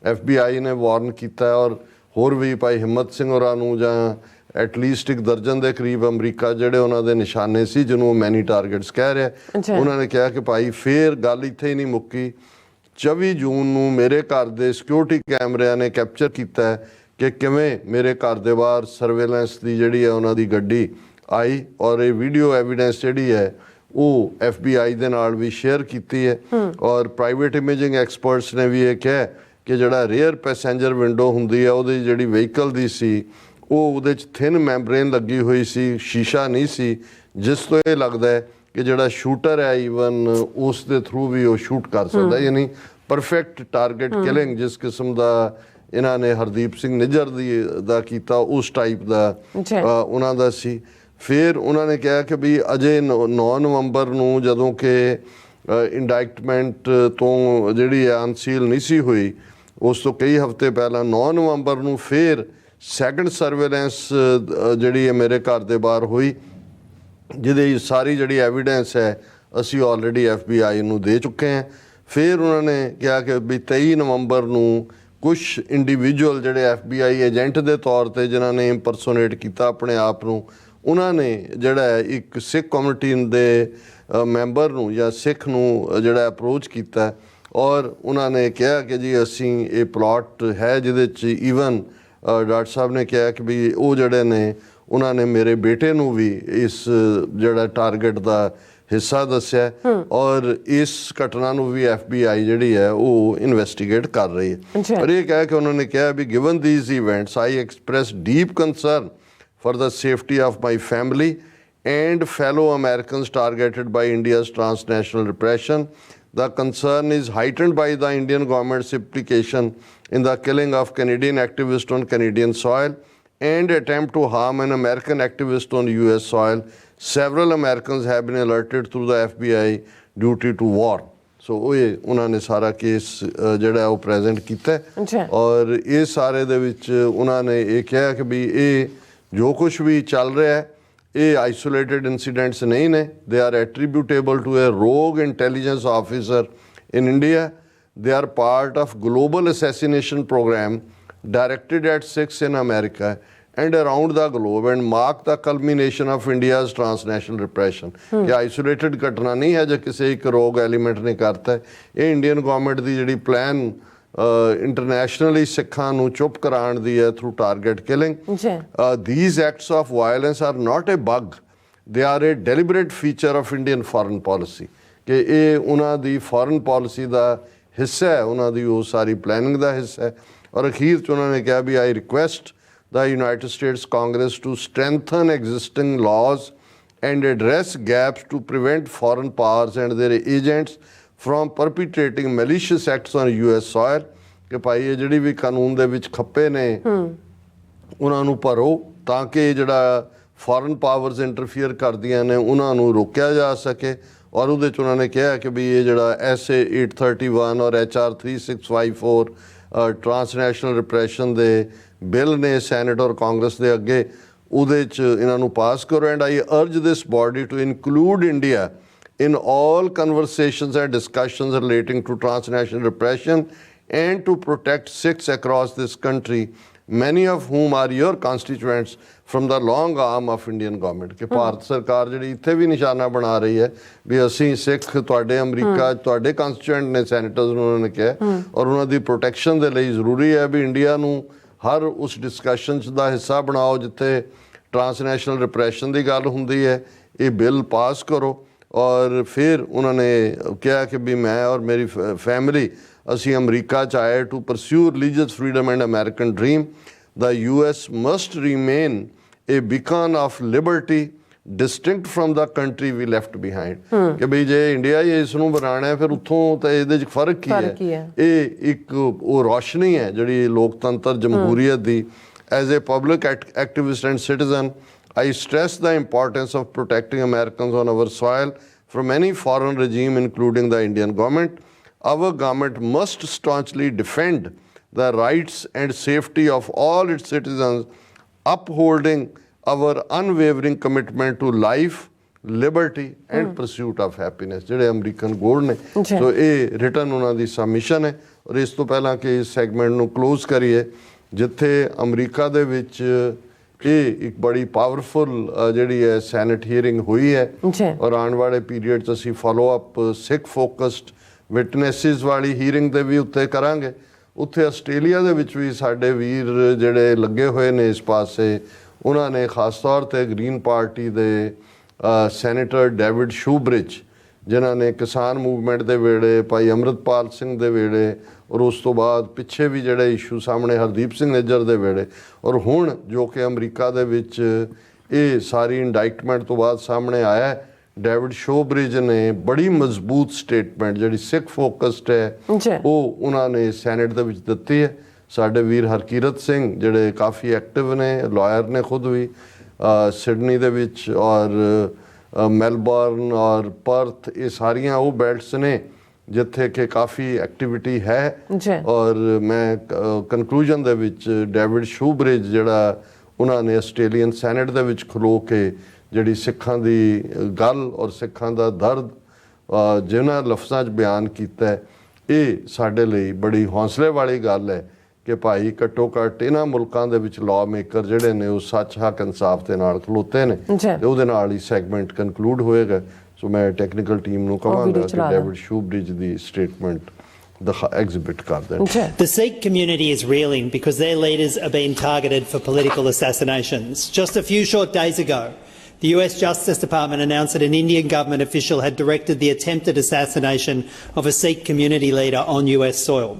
FBI ਨੇ ਵਾਰਨ ਕੀਤਾ ਔਰ ਹੋਰ ਵੀ ਭਾਈ ਹਿੰਮਤ ਸਿੰਘ ਹੋਰਾਂ ਨੂੰ ਜਾਂ ਐਟਲੀਸਟ 1 ਦਰਜਨ ਦੇ ਕਰੀਬ ਅਮਰੀਕਾ ਜਿਹੜੇ ਉਹਨਾਂ ਦੇ ਨਿਸ਼ਾਨੇ ਸੀ ਜਿਹਨੂੰ ਉਹ ਮੈਨੀ ਟਾਰਗੇਟਸ ਕਹਿ ਰਿਹਾ, ਉਹਨਾਂ ਨੇ ਕਿਹਾ ਕਿ ਭਾਈ ਫੇਰ ਗੱਲ ਇੱਥੇ ਹੀ ਨਹੀਂ ਮੁੱਕੀ। 24 ਜੂਨ ਨੂੰ ਮੇਰੇ ਘਰ ਦੇ ਸਿਕਿਉਰਿਟੀ ਕੈਮਰਿਆਂ ਨੇ ਕੈਪਚਰ ਕੀਤਾ ਕਿ ਕਿਵੇਂ ਮੇਰੇ ਘਰ ਦੇ ਬਾਹਰ ਸਰਵੇਲੈਂਸ ਦੀ ਜਿਹੜੀ ਹੈ ਉਹਨਾਂ ਦੀ ਗੱਡੀ ਆਈ ਔਰ ਇਹ ਵੀਡੀਓ ਐਵੀਡੈਂਸ ਜਿਹੜੀ ਹੈ ਉਹ FBI ਦੇ ਨਾਲ ਵੀ ਸ਼ੇਅਰ ਕੀਤੀ ਹੈ। ਔਰ ਪ੍ਰਾਈਵੇਟ ਇਮੇਜਿੰਗ ਐਕਸਪਰਟਸ ਨੇ ਵੀ ਇਹ ਕਿਹਾ ਕਿ ਜਿਹੜਾ ਰੇਅਰ ਪੈਸੇਂਜਰ ਵਿੰਡੋ ਹੁੰਦੀ ਹੈ ਉਹਦੀ ਜਿਹੜੀ ਵਹੀਕਲ ਦੀ ਸੀ ਉਹ ਉਹਦੇ 'ਚ ਥਿਨ ਮੈਂਬਰੇਨ ਲੱਗੀ ਹੋਈ ਸੀ, ਸ਼ੀਸ਼ਾ ਨਹੀਂ ਸੀ, ਜਿਸ ਤੋਂ ਇਹ ਲੱਗਦਾ ਹੈ ਕਿ ਜਿਹੜਾ ਸ਼ੂਟਰ ਹੈ ਈਵਨ ਉਸ ਦੇ ਥਰੂ ਵੀ ਉਹ ਸ਼ੂਟ ਕਰ ਸਕਦਾ, ਯਾਨੀ ਪਰਫੈਕਟ ਟਾਰਗੇਟ ਕਿਲਿੰਗ ਜਿਸ ਕਿਸਮ ਦਾ ਇਹਨਾਂ ਨੇ ਹਰਦੀਪ ਸਿੰਘ ਨਿੱਜਰ ਦਾ ਕੀਤਾ ਉਸ ਟਾਈਪ ਦਾ ਉਹਨਾਂ ਦਾ ਸੀ। ਫਿਰ ਉਹਨਾਂ ਨੇ ਕਿਹਾ ਕਿ ਵੀ ਅਜੇ 9 ਨਵੰਬਰ ਨੂੰ ਜਦੋਂ ਕਿ ਇੰਡਾਇਕਟਮੈਂਟ ਤੋਂ ਜਿਹੜੀ ਅਨਸੀਲ ਨਹੀਂ ਸੀ ਹੋਈ, ਉਸ ਤੋਂ ਕਈ ਹਫ਼ਤੇ ਪਹਿਲਾਂ 9 ਨਵੰਬਰ ਨੂੰ ਫਿਰ ਸੈਕੰਡ ਸਰਵੇਲੈਂਸ ਜਿਹੜੀ ਹੈ ਮੇਰੇ ਘਰ ਦੇ ਬਾਹਰ ਹੋਈ, ਜਿਹਦੀ ਸਾਰੀ ਜਿਹੜੀ ਐਵੀਡੈਂਸ ਹੈ ਅਸੀਂ ਆਲਰੇਡੀ FBI ਨੂੰ ਦੇ ਚੁੱਕੇ ਹਾਂ। ਫਿਰ ਉਹਨਾਂ ਨੇ ਕਿਹਾ ਕਿ ਵੀ 23 ਨਵੰਬਰ ਨੂੰ ਕੁਛ ਇੰਡੀਵਿਜੂਅਲ ਜਿਹੜੇ FBI ਏਜੰਟ ਦੇ ਤੌਰ ਤੇ ਜਿਨ੍ਹਾਂ ਨੇ ਇੰਪਰਸੋਨੇਟ ਕੀਤਾ ਆਪਣੇ ਆਪ ਨੂੰ, ਉਹਨਾਂ ਨੇ ਜਿਹੜਾ ਇੱਕ ਸਿੱਖ ਕਮਿਊਨਿਟੀ ਦੇ ਮੈਂਬਰ ਨੂੰ ਜਾਂ ਸਿੱਖ ਨੂੰ ਜਿਹੜਾ ਅਪਰੋਚ ਕੀਤਾ ਔਰ ਉਹਨਾਂ ਨੇ ਕਿਹਾ ਕਿ ਜੀ ਅਸੀਂ ਇਹ ਪਲਾਟ ਹੈ ਜਿਹਦੇ 'ਚ ਈਵਨ ਡਾਕਟਰ ਸਾਹਿਬ ਨੇ ਕਿਹਾ ਕਿ ਵੀ ਉਹ ਜਿਹੜੇ ਨੇ ਉਹਨਾਂ ਨੇ ਮੇਰੇ ਬੇਟੇ ਨੂੰ ਵੀ ਇਸ ਜਿਹੜਾ ਟਾਰਗੇਟ ਦਾ ਹਿੱਸਾ ਦੱਸਿਆ ਔਰ ਇਸ ਘਟਨਾ ਨੂੰ ਵੀ FBI ਜਿਹੜੀ ਹੈ ਉਹ ਇਨਵੈਸਟੀਗੇਟ ਕਰ ਰਹੀ ਹੈ। ਪਰ ਇਹ ਕਹਿ ਕੇ ਉਹਨਾਂ ਨੇ ਕਿਹਾ ਵੀ given these events I express deep concern for the safety of my family and fellow Americans targeted by India's transnational repression. The concern is heightened by the Indian government's implication in the killing of Canadian activist on Canadian soil and attempt to harm an American activist on US soil. Several Americans have been alerted through the FBI duty to war. ਸੋ ਇਹ ਉਹਨਾਂ ਨੇ ਸਾਰਾ case ਜਿਹੜਾ ਉਹ present ਕੀਤਾ ਔਰ ਇਹ ਸਾਰੇ ਦੇ ਵਿੱਚ ਉਹਨਾਂ ਨੇ ਇਹ ਕਿਹਾ ਕਿ ਵੀ ਇਹ ਜੋ ਕੁਛ ਵੀ ਚੱਲ ਰਿਹਾ ਹੈ ਇਹ ਆਈਸੋਲੇਟਡ ਇਨਸੀਡੈਂਟਸ ਨਹੀਂ ਨੇ, they are ਐਟਰੀਬਿਊਟੇਬਲ to a rogue intelligence officer in India, they are part of global assassination programme directed at Sikhs in America and around the globe and mark the culmination of India's transnational repression. ਕਿ isolated ਘਟਨਾ ਨਹੀਂ ਹੈ ਜੇ ਕਿਸੇ ਇੱਕ ਰੋਗ element ਨੇ ਕਰਤਾ, ਇਹ ਇੰਡੀਅਨ ਗਵਰਨਮੈਂਟ ਦੀ ਜਿਹੜੀ ਪਲਾਨ ਇੰਟਰਨੈਸ਼ਨਲੀ ਸਿੱਖਾਂ ਨੂੰ ਚੁੱਪ ਕਰਾਉਣ ਦੀ ਹੈ through target killing. These acts of violence are not a bug, they are a deliberate feature of Indian foreign policy. ਕਿ ਇਹ ਉਹਨਾਂ ਦੀ ਫੋਰਨ ਪਾਲਿਸੀ ਦਾ ਹਿੱਸਾ ਹੈ, ਉਹਨਾਂ ਦੀ ਉਹ ਸਾਰੀ ਪਲੈਨਿੰਗ ਦਾ ਹਿੱਸਾ ਹੈ। ਔਰ ਅਖੀਰ 'ਚ ਉਹਨਾਂ ਨੇ ਕਿਹਾ ਵੀ I request the United States Congress to strengthen existing laws and address gaps to prevent foreign powers and their agents from perpetrating malicious acts on US soil. ਕਿ ਭਾਈ ਇਹ ਜਿਹੜੀ ਵੀ ਕਾਨੂੰਨ ਦੇ ਵਿੱਚ ਖੱਪੇ ਨੇ ਉਹਨਾਂ ਨੂੰ ਭਰੋ ਤਾਂ ਕਿ ਜਿਹੜਾ ਫੋਰਨ ਪਾਵਰਸ ਇੰਟਰਫੀਅਰ ਕਰਦੀਆਂ ਨੇ ਉਹਨਾਂ ਨੂੰ ਰੋਕਿਆ ਜਾ ਸਕੇ। ਔਰ ਉਹਦੇ 'ਚ ਉਹਨਾਂ ਨੇ ਕਿਹਾ ਕਿ ਵੀ ਇਹ ਜਿਹੜਾ SA 831 ਔਰ HR 3654 ਟਰਾਂਸਨੈਸ਼ਨਲ ਰਿਪਰੈਸ਼ਨ ਦੇ ਬਿੱਲ ਨੇ ਸੈਨੇਟ ਔਰ ਕਾਂਗਰਸ ਦੇ ਅੱਗੇ, ਉਹਦੇ 'ਚ ਇਹਨਾਂ ਨੂੰ ਪਾਸ ਕਰੋ। And I urge this body to include India in all conversations and discussions relating to transnational repression and to protect Sikhs across this country, many of whom are your constituents from the long arm of Indian government. ਕਿ ਭਾਰਤ ਸਰਕਾਰ ਜਿਹੜੀ ਇੱਥੇ ਵੀ ਨਿਸ਼ਾਨਾ ਬਣਾ ਰਹੀ ਹੈ ਵੀ ਅਸੀਂ ਸਿੱਖ ਤੁਹਾਡੇ ਅਮਰੀਕਾ ਤੁਹਾਡੇ ਕੰਸਟੀਟਿਊਐਂਟ ਨੇ ਸੈਨੇਟਰਸ ਨੂੰ ਉਹਨਾਂ ਨੇ ਕਿਹਾ, ਔਰ ਉਹਨਾਂ ਦੀ ਪ੍ਰੋਟੈਕਸ਼ਨ ਦੇ ਲਈ ਜ਼ਰੂਰੀ ਹੈ ਵੀ ਇੰਡੀਆ ਨੂੰ ਹਰ ਉਸ ਡਿਸਕਸ਼ਨ 'ਚ ਦਾ ਹਿੱਸਾ ਬਣਾਓ ਜਿੱਥੇ ਟਰਾਂਸਨੈਸ਼ਨਲ ਰਿਪਰੈਸ਼ਨ ਦੀ ਗੱਲ ਹੁੰਦੀ ਹੈ, ਇਹ ਬਿੱਲ ਪਾਸ ਕਰੋ। ਔਰ ਫਿਰ ਉਹਨਾਂ ਨੇ ਕਿਹਾ ਕਿ ਵੀ ਮੈਂ ਔਰ ਮੇਰੀ ਫੈਮਿਲੀ ਅਸੀਂ ਅਮਰੀਕਾ 'ਚ ਆਏ to pursue religious freedom and American dream. the US must remain a beacon of liberty distinct from the country we left behind ਕਿ ਬਈ ਜੇ ਇੰਡੀਆ ਹੀ ਇਸ ਨੂੰ ਬਣਾਉਣਾ ਹੈ ਫਿਰ ਉੱਥੋਂ ਤਾਂ ਇਹਦੇ 'ਚ ਫਰਕ ਕੀ ਹੈ ਇਹ ਇੱਕ ਉਹ ਰੋਸ਼ਨੀ ਹੈ ਜਿਹੜੀ ਲੋਕਤੰਤਰ ਜਮਹੂਰੀਅਤ ਦੀ as a public activist and citizen I stress the importance of protecting Americans on our soil from any foreign regime including the Indian government. Our government must staunchly defend the rights and safety of all its citizens, upholding our unwavering commitment to life, liberty and pursuit of happiness. ਜਿਹੜੇ American ਗੋਲ ਨੇ ਸੋ ਇਹ written ਉਹਨਾਂ ਦੀ submission ਹੈ ਔਰ ਇਸ ਤੋਂ ਪਹਿਲਾਂ ਕਿ ਇਸ ਸੈਗਮੈਂਟ ਨੂੰ ਕਲੋਜ਼ ਕਰੀਏ ਜਿੱਥੇ ਅਮਰੀਕਾ ਦੇ ਵਿੱਚ ਇਹ ਇੱਕ ਬੜੀ ਪਾਵਰਫੁਲ ਜਿਹੜੀ ਹੈ ਸੈਨੇਟ ਹੀਅਰਿੰਗ ਹੋਈ ਹੈ ਔਰ ਆਉਣ ਵਾਲੇ ਪੀਰੀਅਡ 'ਚ ਅਸੀਂ ਫੋਲੋ ਅਪ ਸਿੱਖ ਫੋਕਸਡ ਵਿਟਨੈਸਿਸ ਵਾਲੀ ਹੀਅਰਿੰਗ ਦੇ ਵੀ ਉੱਤੇ ਕਰਾਂਗੇ ਉੱਥੇ ਆਸਟ੍ਰੇਲੀਆ ਦੇ ਵਿੱਚ ਵੀ ਸਾਡੇ ਵੀਰ ਜਿਹੜੇ ਲੱਗੇ ਹੋਏ ਨੇ ਇਸ ਪਾਸੇ ਉਹਨਾਂ ਨੇ ਖਾਸ ਤੌਰ 'ਤੇ ਗ੍ਰੀਨ ਪਾਰਟੀ ਦੇ ਸੈਨੇਟਰ ਡੇਵਿਡ ਸ਼ੂਬ੍ਰਿਜ ਜਿਨ੍ਹਾਂ ਨੇ ਕਿਸਾਨ ਮੂਵਮੈਂਟ ਦੇ ਵੇਲੇ ਭਾਈ ਅਮਰਤਪਾਲ ਸਿੰਘ ਦੇ ਵੇਲੇ ਔਰ ਉਸ ਤੋਂ ਬਾਅਦ ਪਿੱਛੇ ਵੀ ਜਿਹੜੇ ਇਸ਼ੂ ਸਾਹਮਣੇ ਹਰਦੀਪ ਸਿੰਘ ਨਿੱਜਰ ਦੇ ਵੇਲੇ ਔਰ ਹੁਣ ਜੋ ਕਿ ਅਮਰੀਕਾ ਦੇ ਵਿੱਚ ਇਹ ਸਾਰੀ ਇੰਡਾਇਕਟਮੈਂਟ ਤੋਂ ਬਾਅਦ ਸਾਹਮਣੇ ਆਇਆ ਡੇਵਿਡ ਸ਼ੂਬ੍ਰਿਜ ਨੇ ਬੜੀ ਮਜ਼ਬੂਤ ਸਟੇਟਮੈਂਟ ਜਿਹੜੀ ਸਿੱਖ ਫੋਕਸਡ ਹੈ ਉਹ ਉਹਨਾਂ ਨੇ ਸੈਨੇਟ ਦੇ ਵਿੱਚ ਦਿੱਤੀ ਹੈ ਸਾਡੇ ਵੀਰ ਹਰਕੀਰਤ ਸਿੰਘ ਜਿਹੜੇ ਕਾਫੀ ਐਕਟਿਵ ਨੇ ਲਾਇਰ ਨੇ ਖੁਦ ਵੀ ਸਿਡਨੀ ਦੇ ਵਿੱਚ ਔਰ ਮੈਲਬੌਰਨ ਔਰ ਪਰਥ ਇਹ ਸਾਰੀਆਂ ਉਹ ਬੈਲਟਸ ਨੇ ਜਿੱਥੇ ਕਿ ਕਾਫੀ ਐਕਟੀਵਿਟੀ ਹੈ ਔਰ ਮੈਂ ਕਨਕਲੂਜਨ ਦੇ ਵਿੱਚ ਡੇਵਿਡ ਸ਼ੂਬ੍ਰਿਜ ਜਿਹੜਾ ਉਹਨਾਂ ਨੇ ਆਸਟ੍ਰੇਲੀਅਨ ਸੈਨੇਟ ਦੇ ਵਿੱਚ ਖਲੋ ਕੇ ਜਿਹੜੀ ਸਿੱਖਾਂ ਦੀ ਗੱਲ ਔਰ ਸਿੱਖਾਂ ਦਾ ਦਰਦ ਜਿਹਨਾਂ ਲਫ਼ਜ਼ਾਂ 'ਚ ਬਿਆਨ ਕੀਤਾ ਇਹ ਸਾਡੇ ਲਈ ਬੜੀ ਹੌਸਲੇ ਵਾਲੀ ਗੱਲ ਹੈ ਕਿ ਭਾਈ ਘੱਟੋ ਘੱਟ ਇਹਨਾਂ ਮੁਲਕਾਂ ਦੇ ਵਿੱਚ ਲਾਅ ਮੇਕਰ ਜਿਹੜੇ ਨੇ ਉਹ ਸੱਚ ਹੱਕ ਇਨਸਾਫ ਦੇ ਨਾਲ ਖਲੋਤੇ ਨੇ ਤੇ ਉਹਦੇ ਨਾਲ ਹੀ ਸੈਗਮੈਂਟ ਕਨਕਲੂਡ ਹੋਏਗਾ ਸੋ ਮੈਂ ਟੈਕਨੀਕਲ ਟੀਮ ਨੂੰ ਕਹਾਂਗਾ ਕਿ ਡੇਵਿਡ ਸ਼ੂਬ੍ਰਿਜ ਦੀ ਸਟੇਟਮੈਂਟ exhibit ਕਰ ਦੇਣ The Sikh community is reeling because their leaders are being targeted for political assassinations. Just a few short days ago, the US Justice Department announced that an Indian government official had directed the attempted assassination of a Sikh community leader on US soil.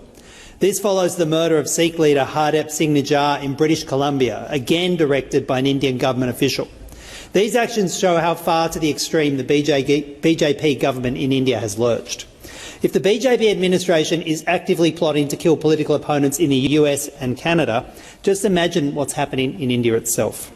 This follows the murder of Sikh leader Hardep Singh in British Columbia, again directed by an Indian government official. These actions show how far to the extreme the BJP government in India has lurched. If the BJP administration is actively plotting to kill political opponents in the US and Canada, just imagine what's happening in India itself.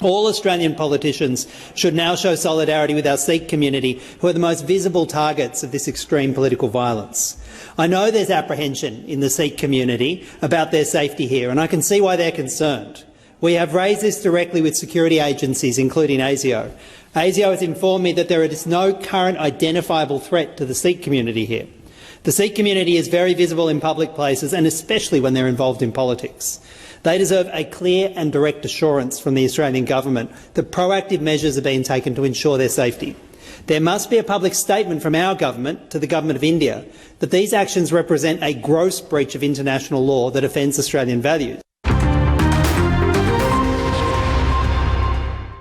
All Australian politicians should now show solidarity with our Sikh community, who are the most visible targets of this extreme political violence. I know there's apprehension in the Sikh community about their safety here, and I can see why they're concerned. We have raised this directly with security agencies, including ASIO. ASIO has informed me that there is no current identifiable threat to the Sikh community here. The Sikh community is very visible in public places, and especially when they're involved in politics. They deserve a clear and direct assurance from the Australian government that proactive measures are being taken to ensure their safety. There must be a public statement from our government to the government of India that these actions represent a gross breach of international law that offends Australian values.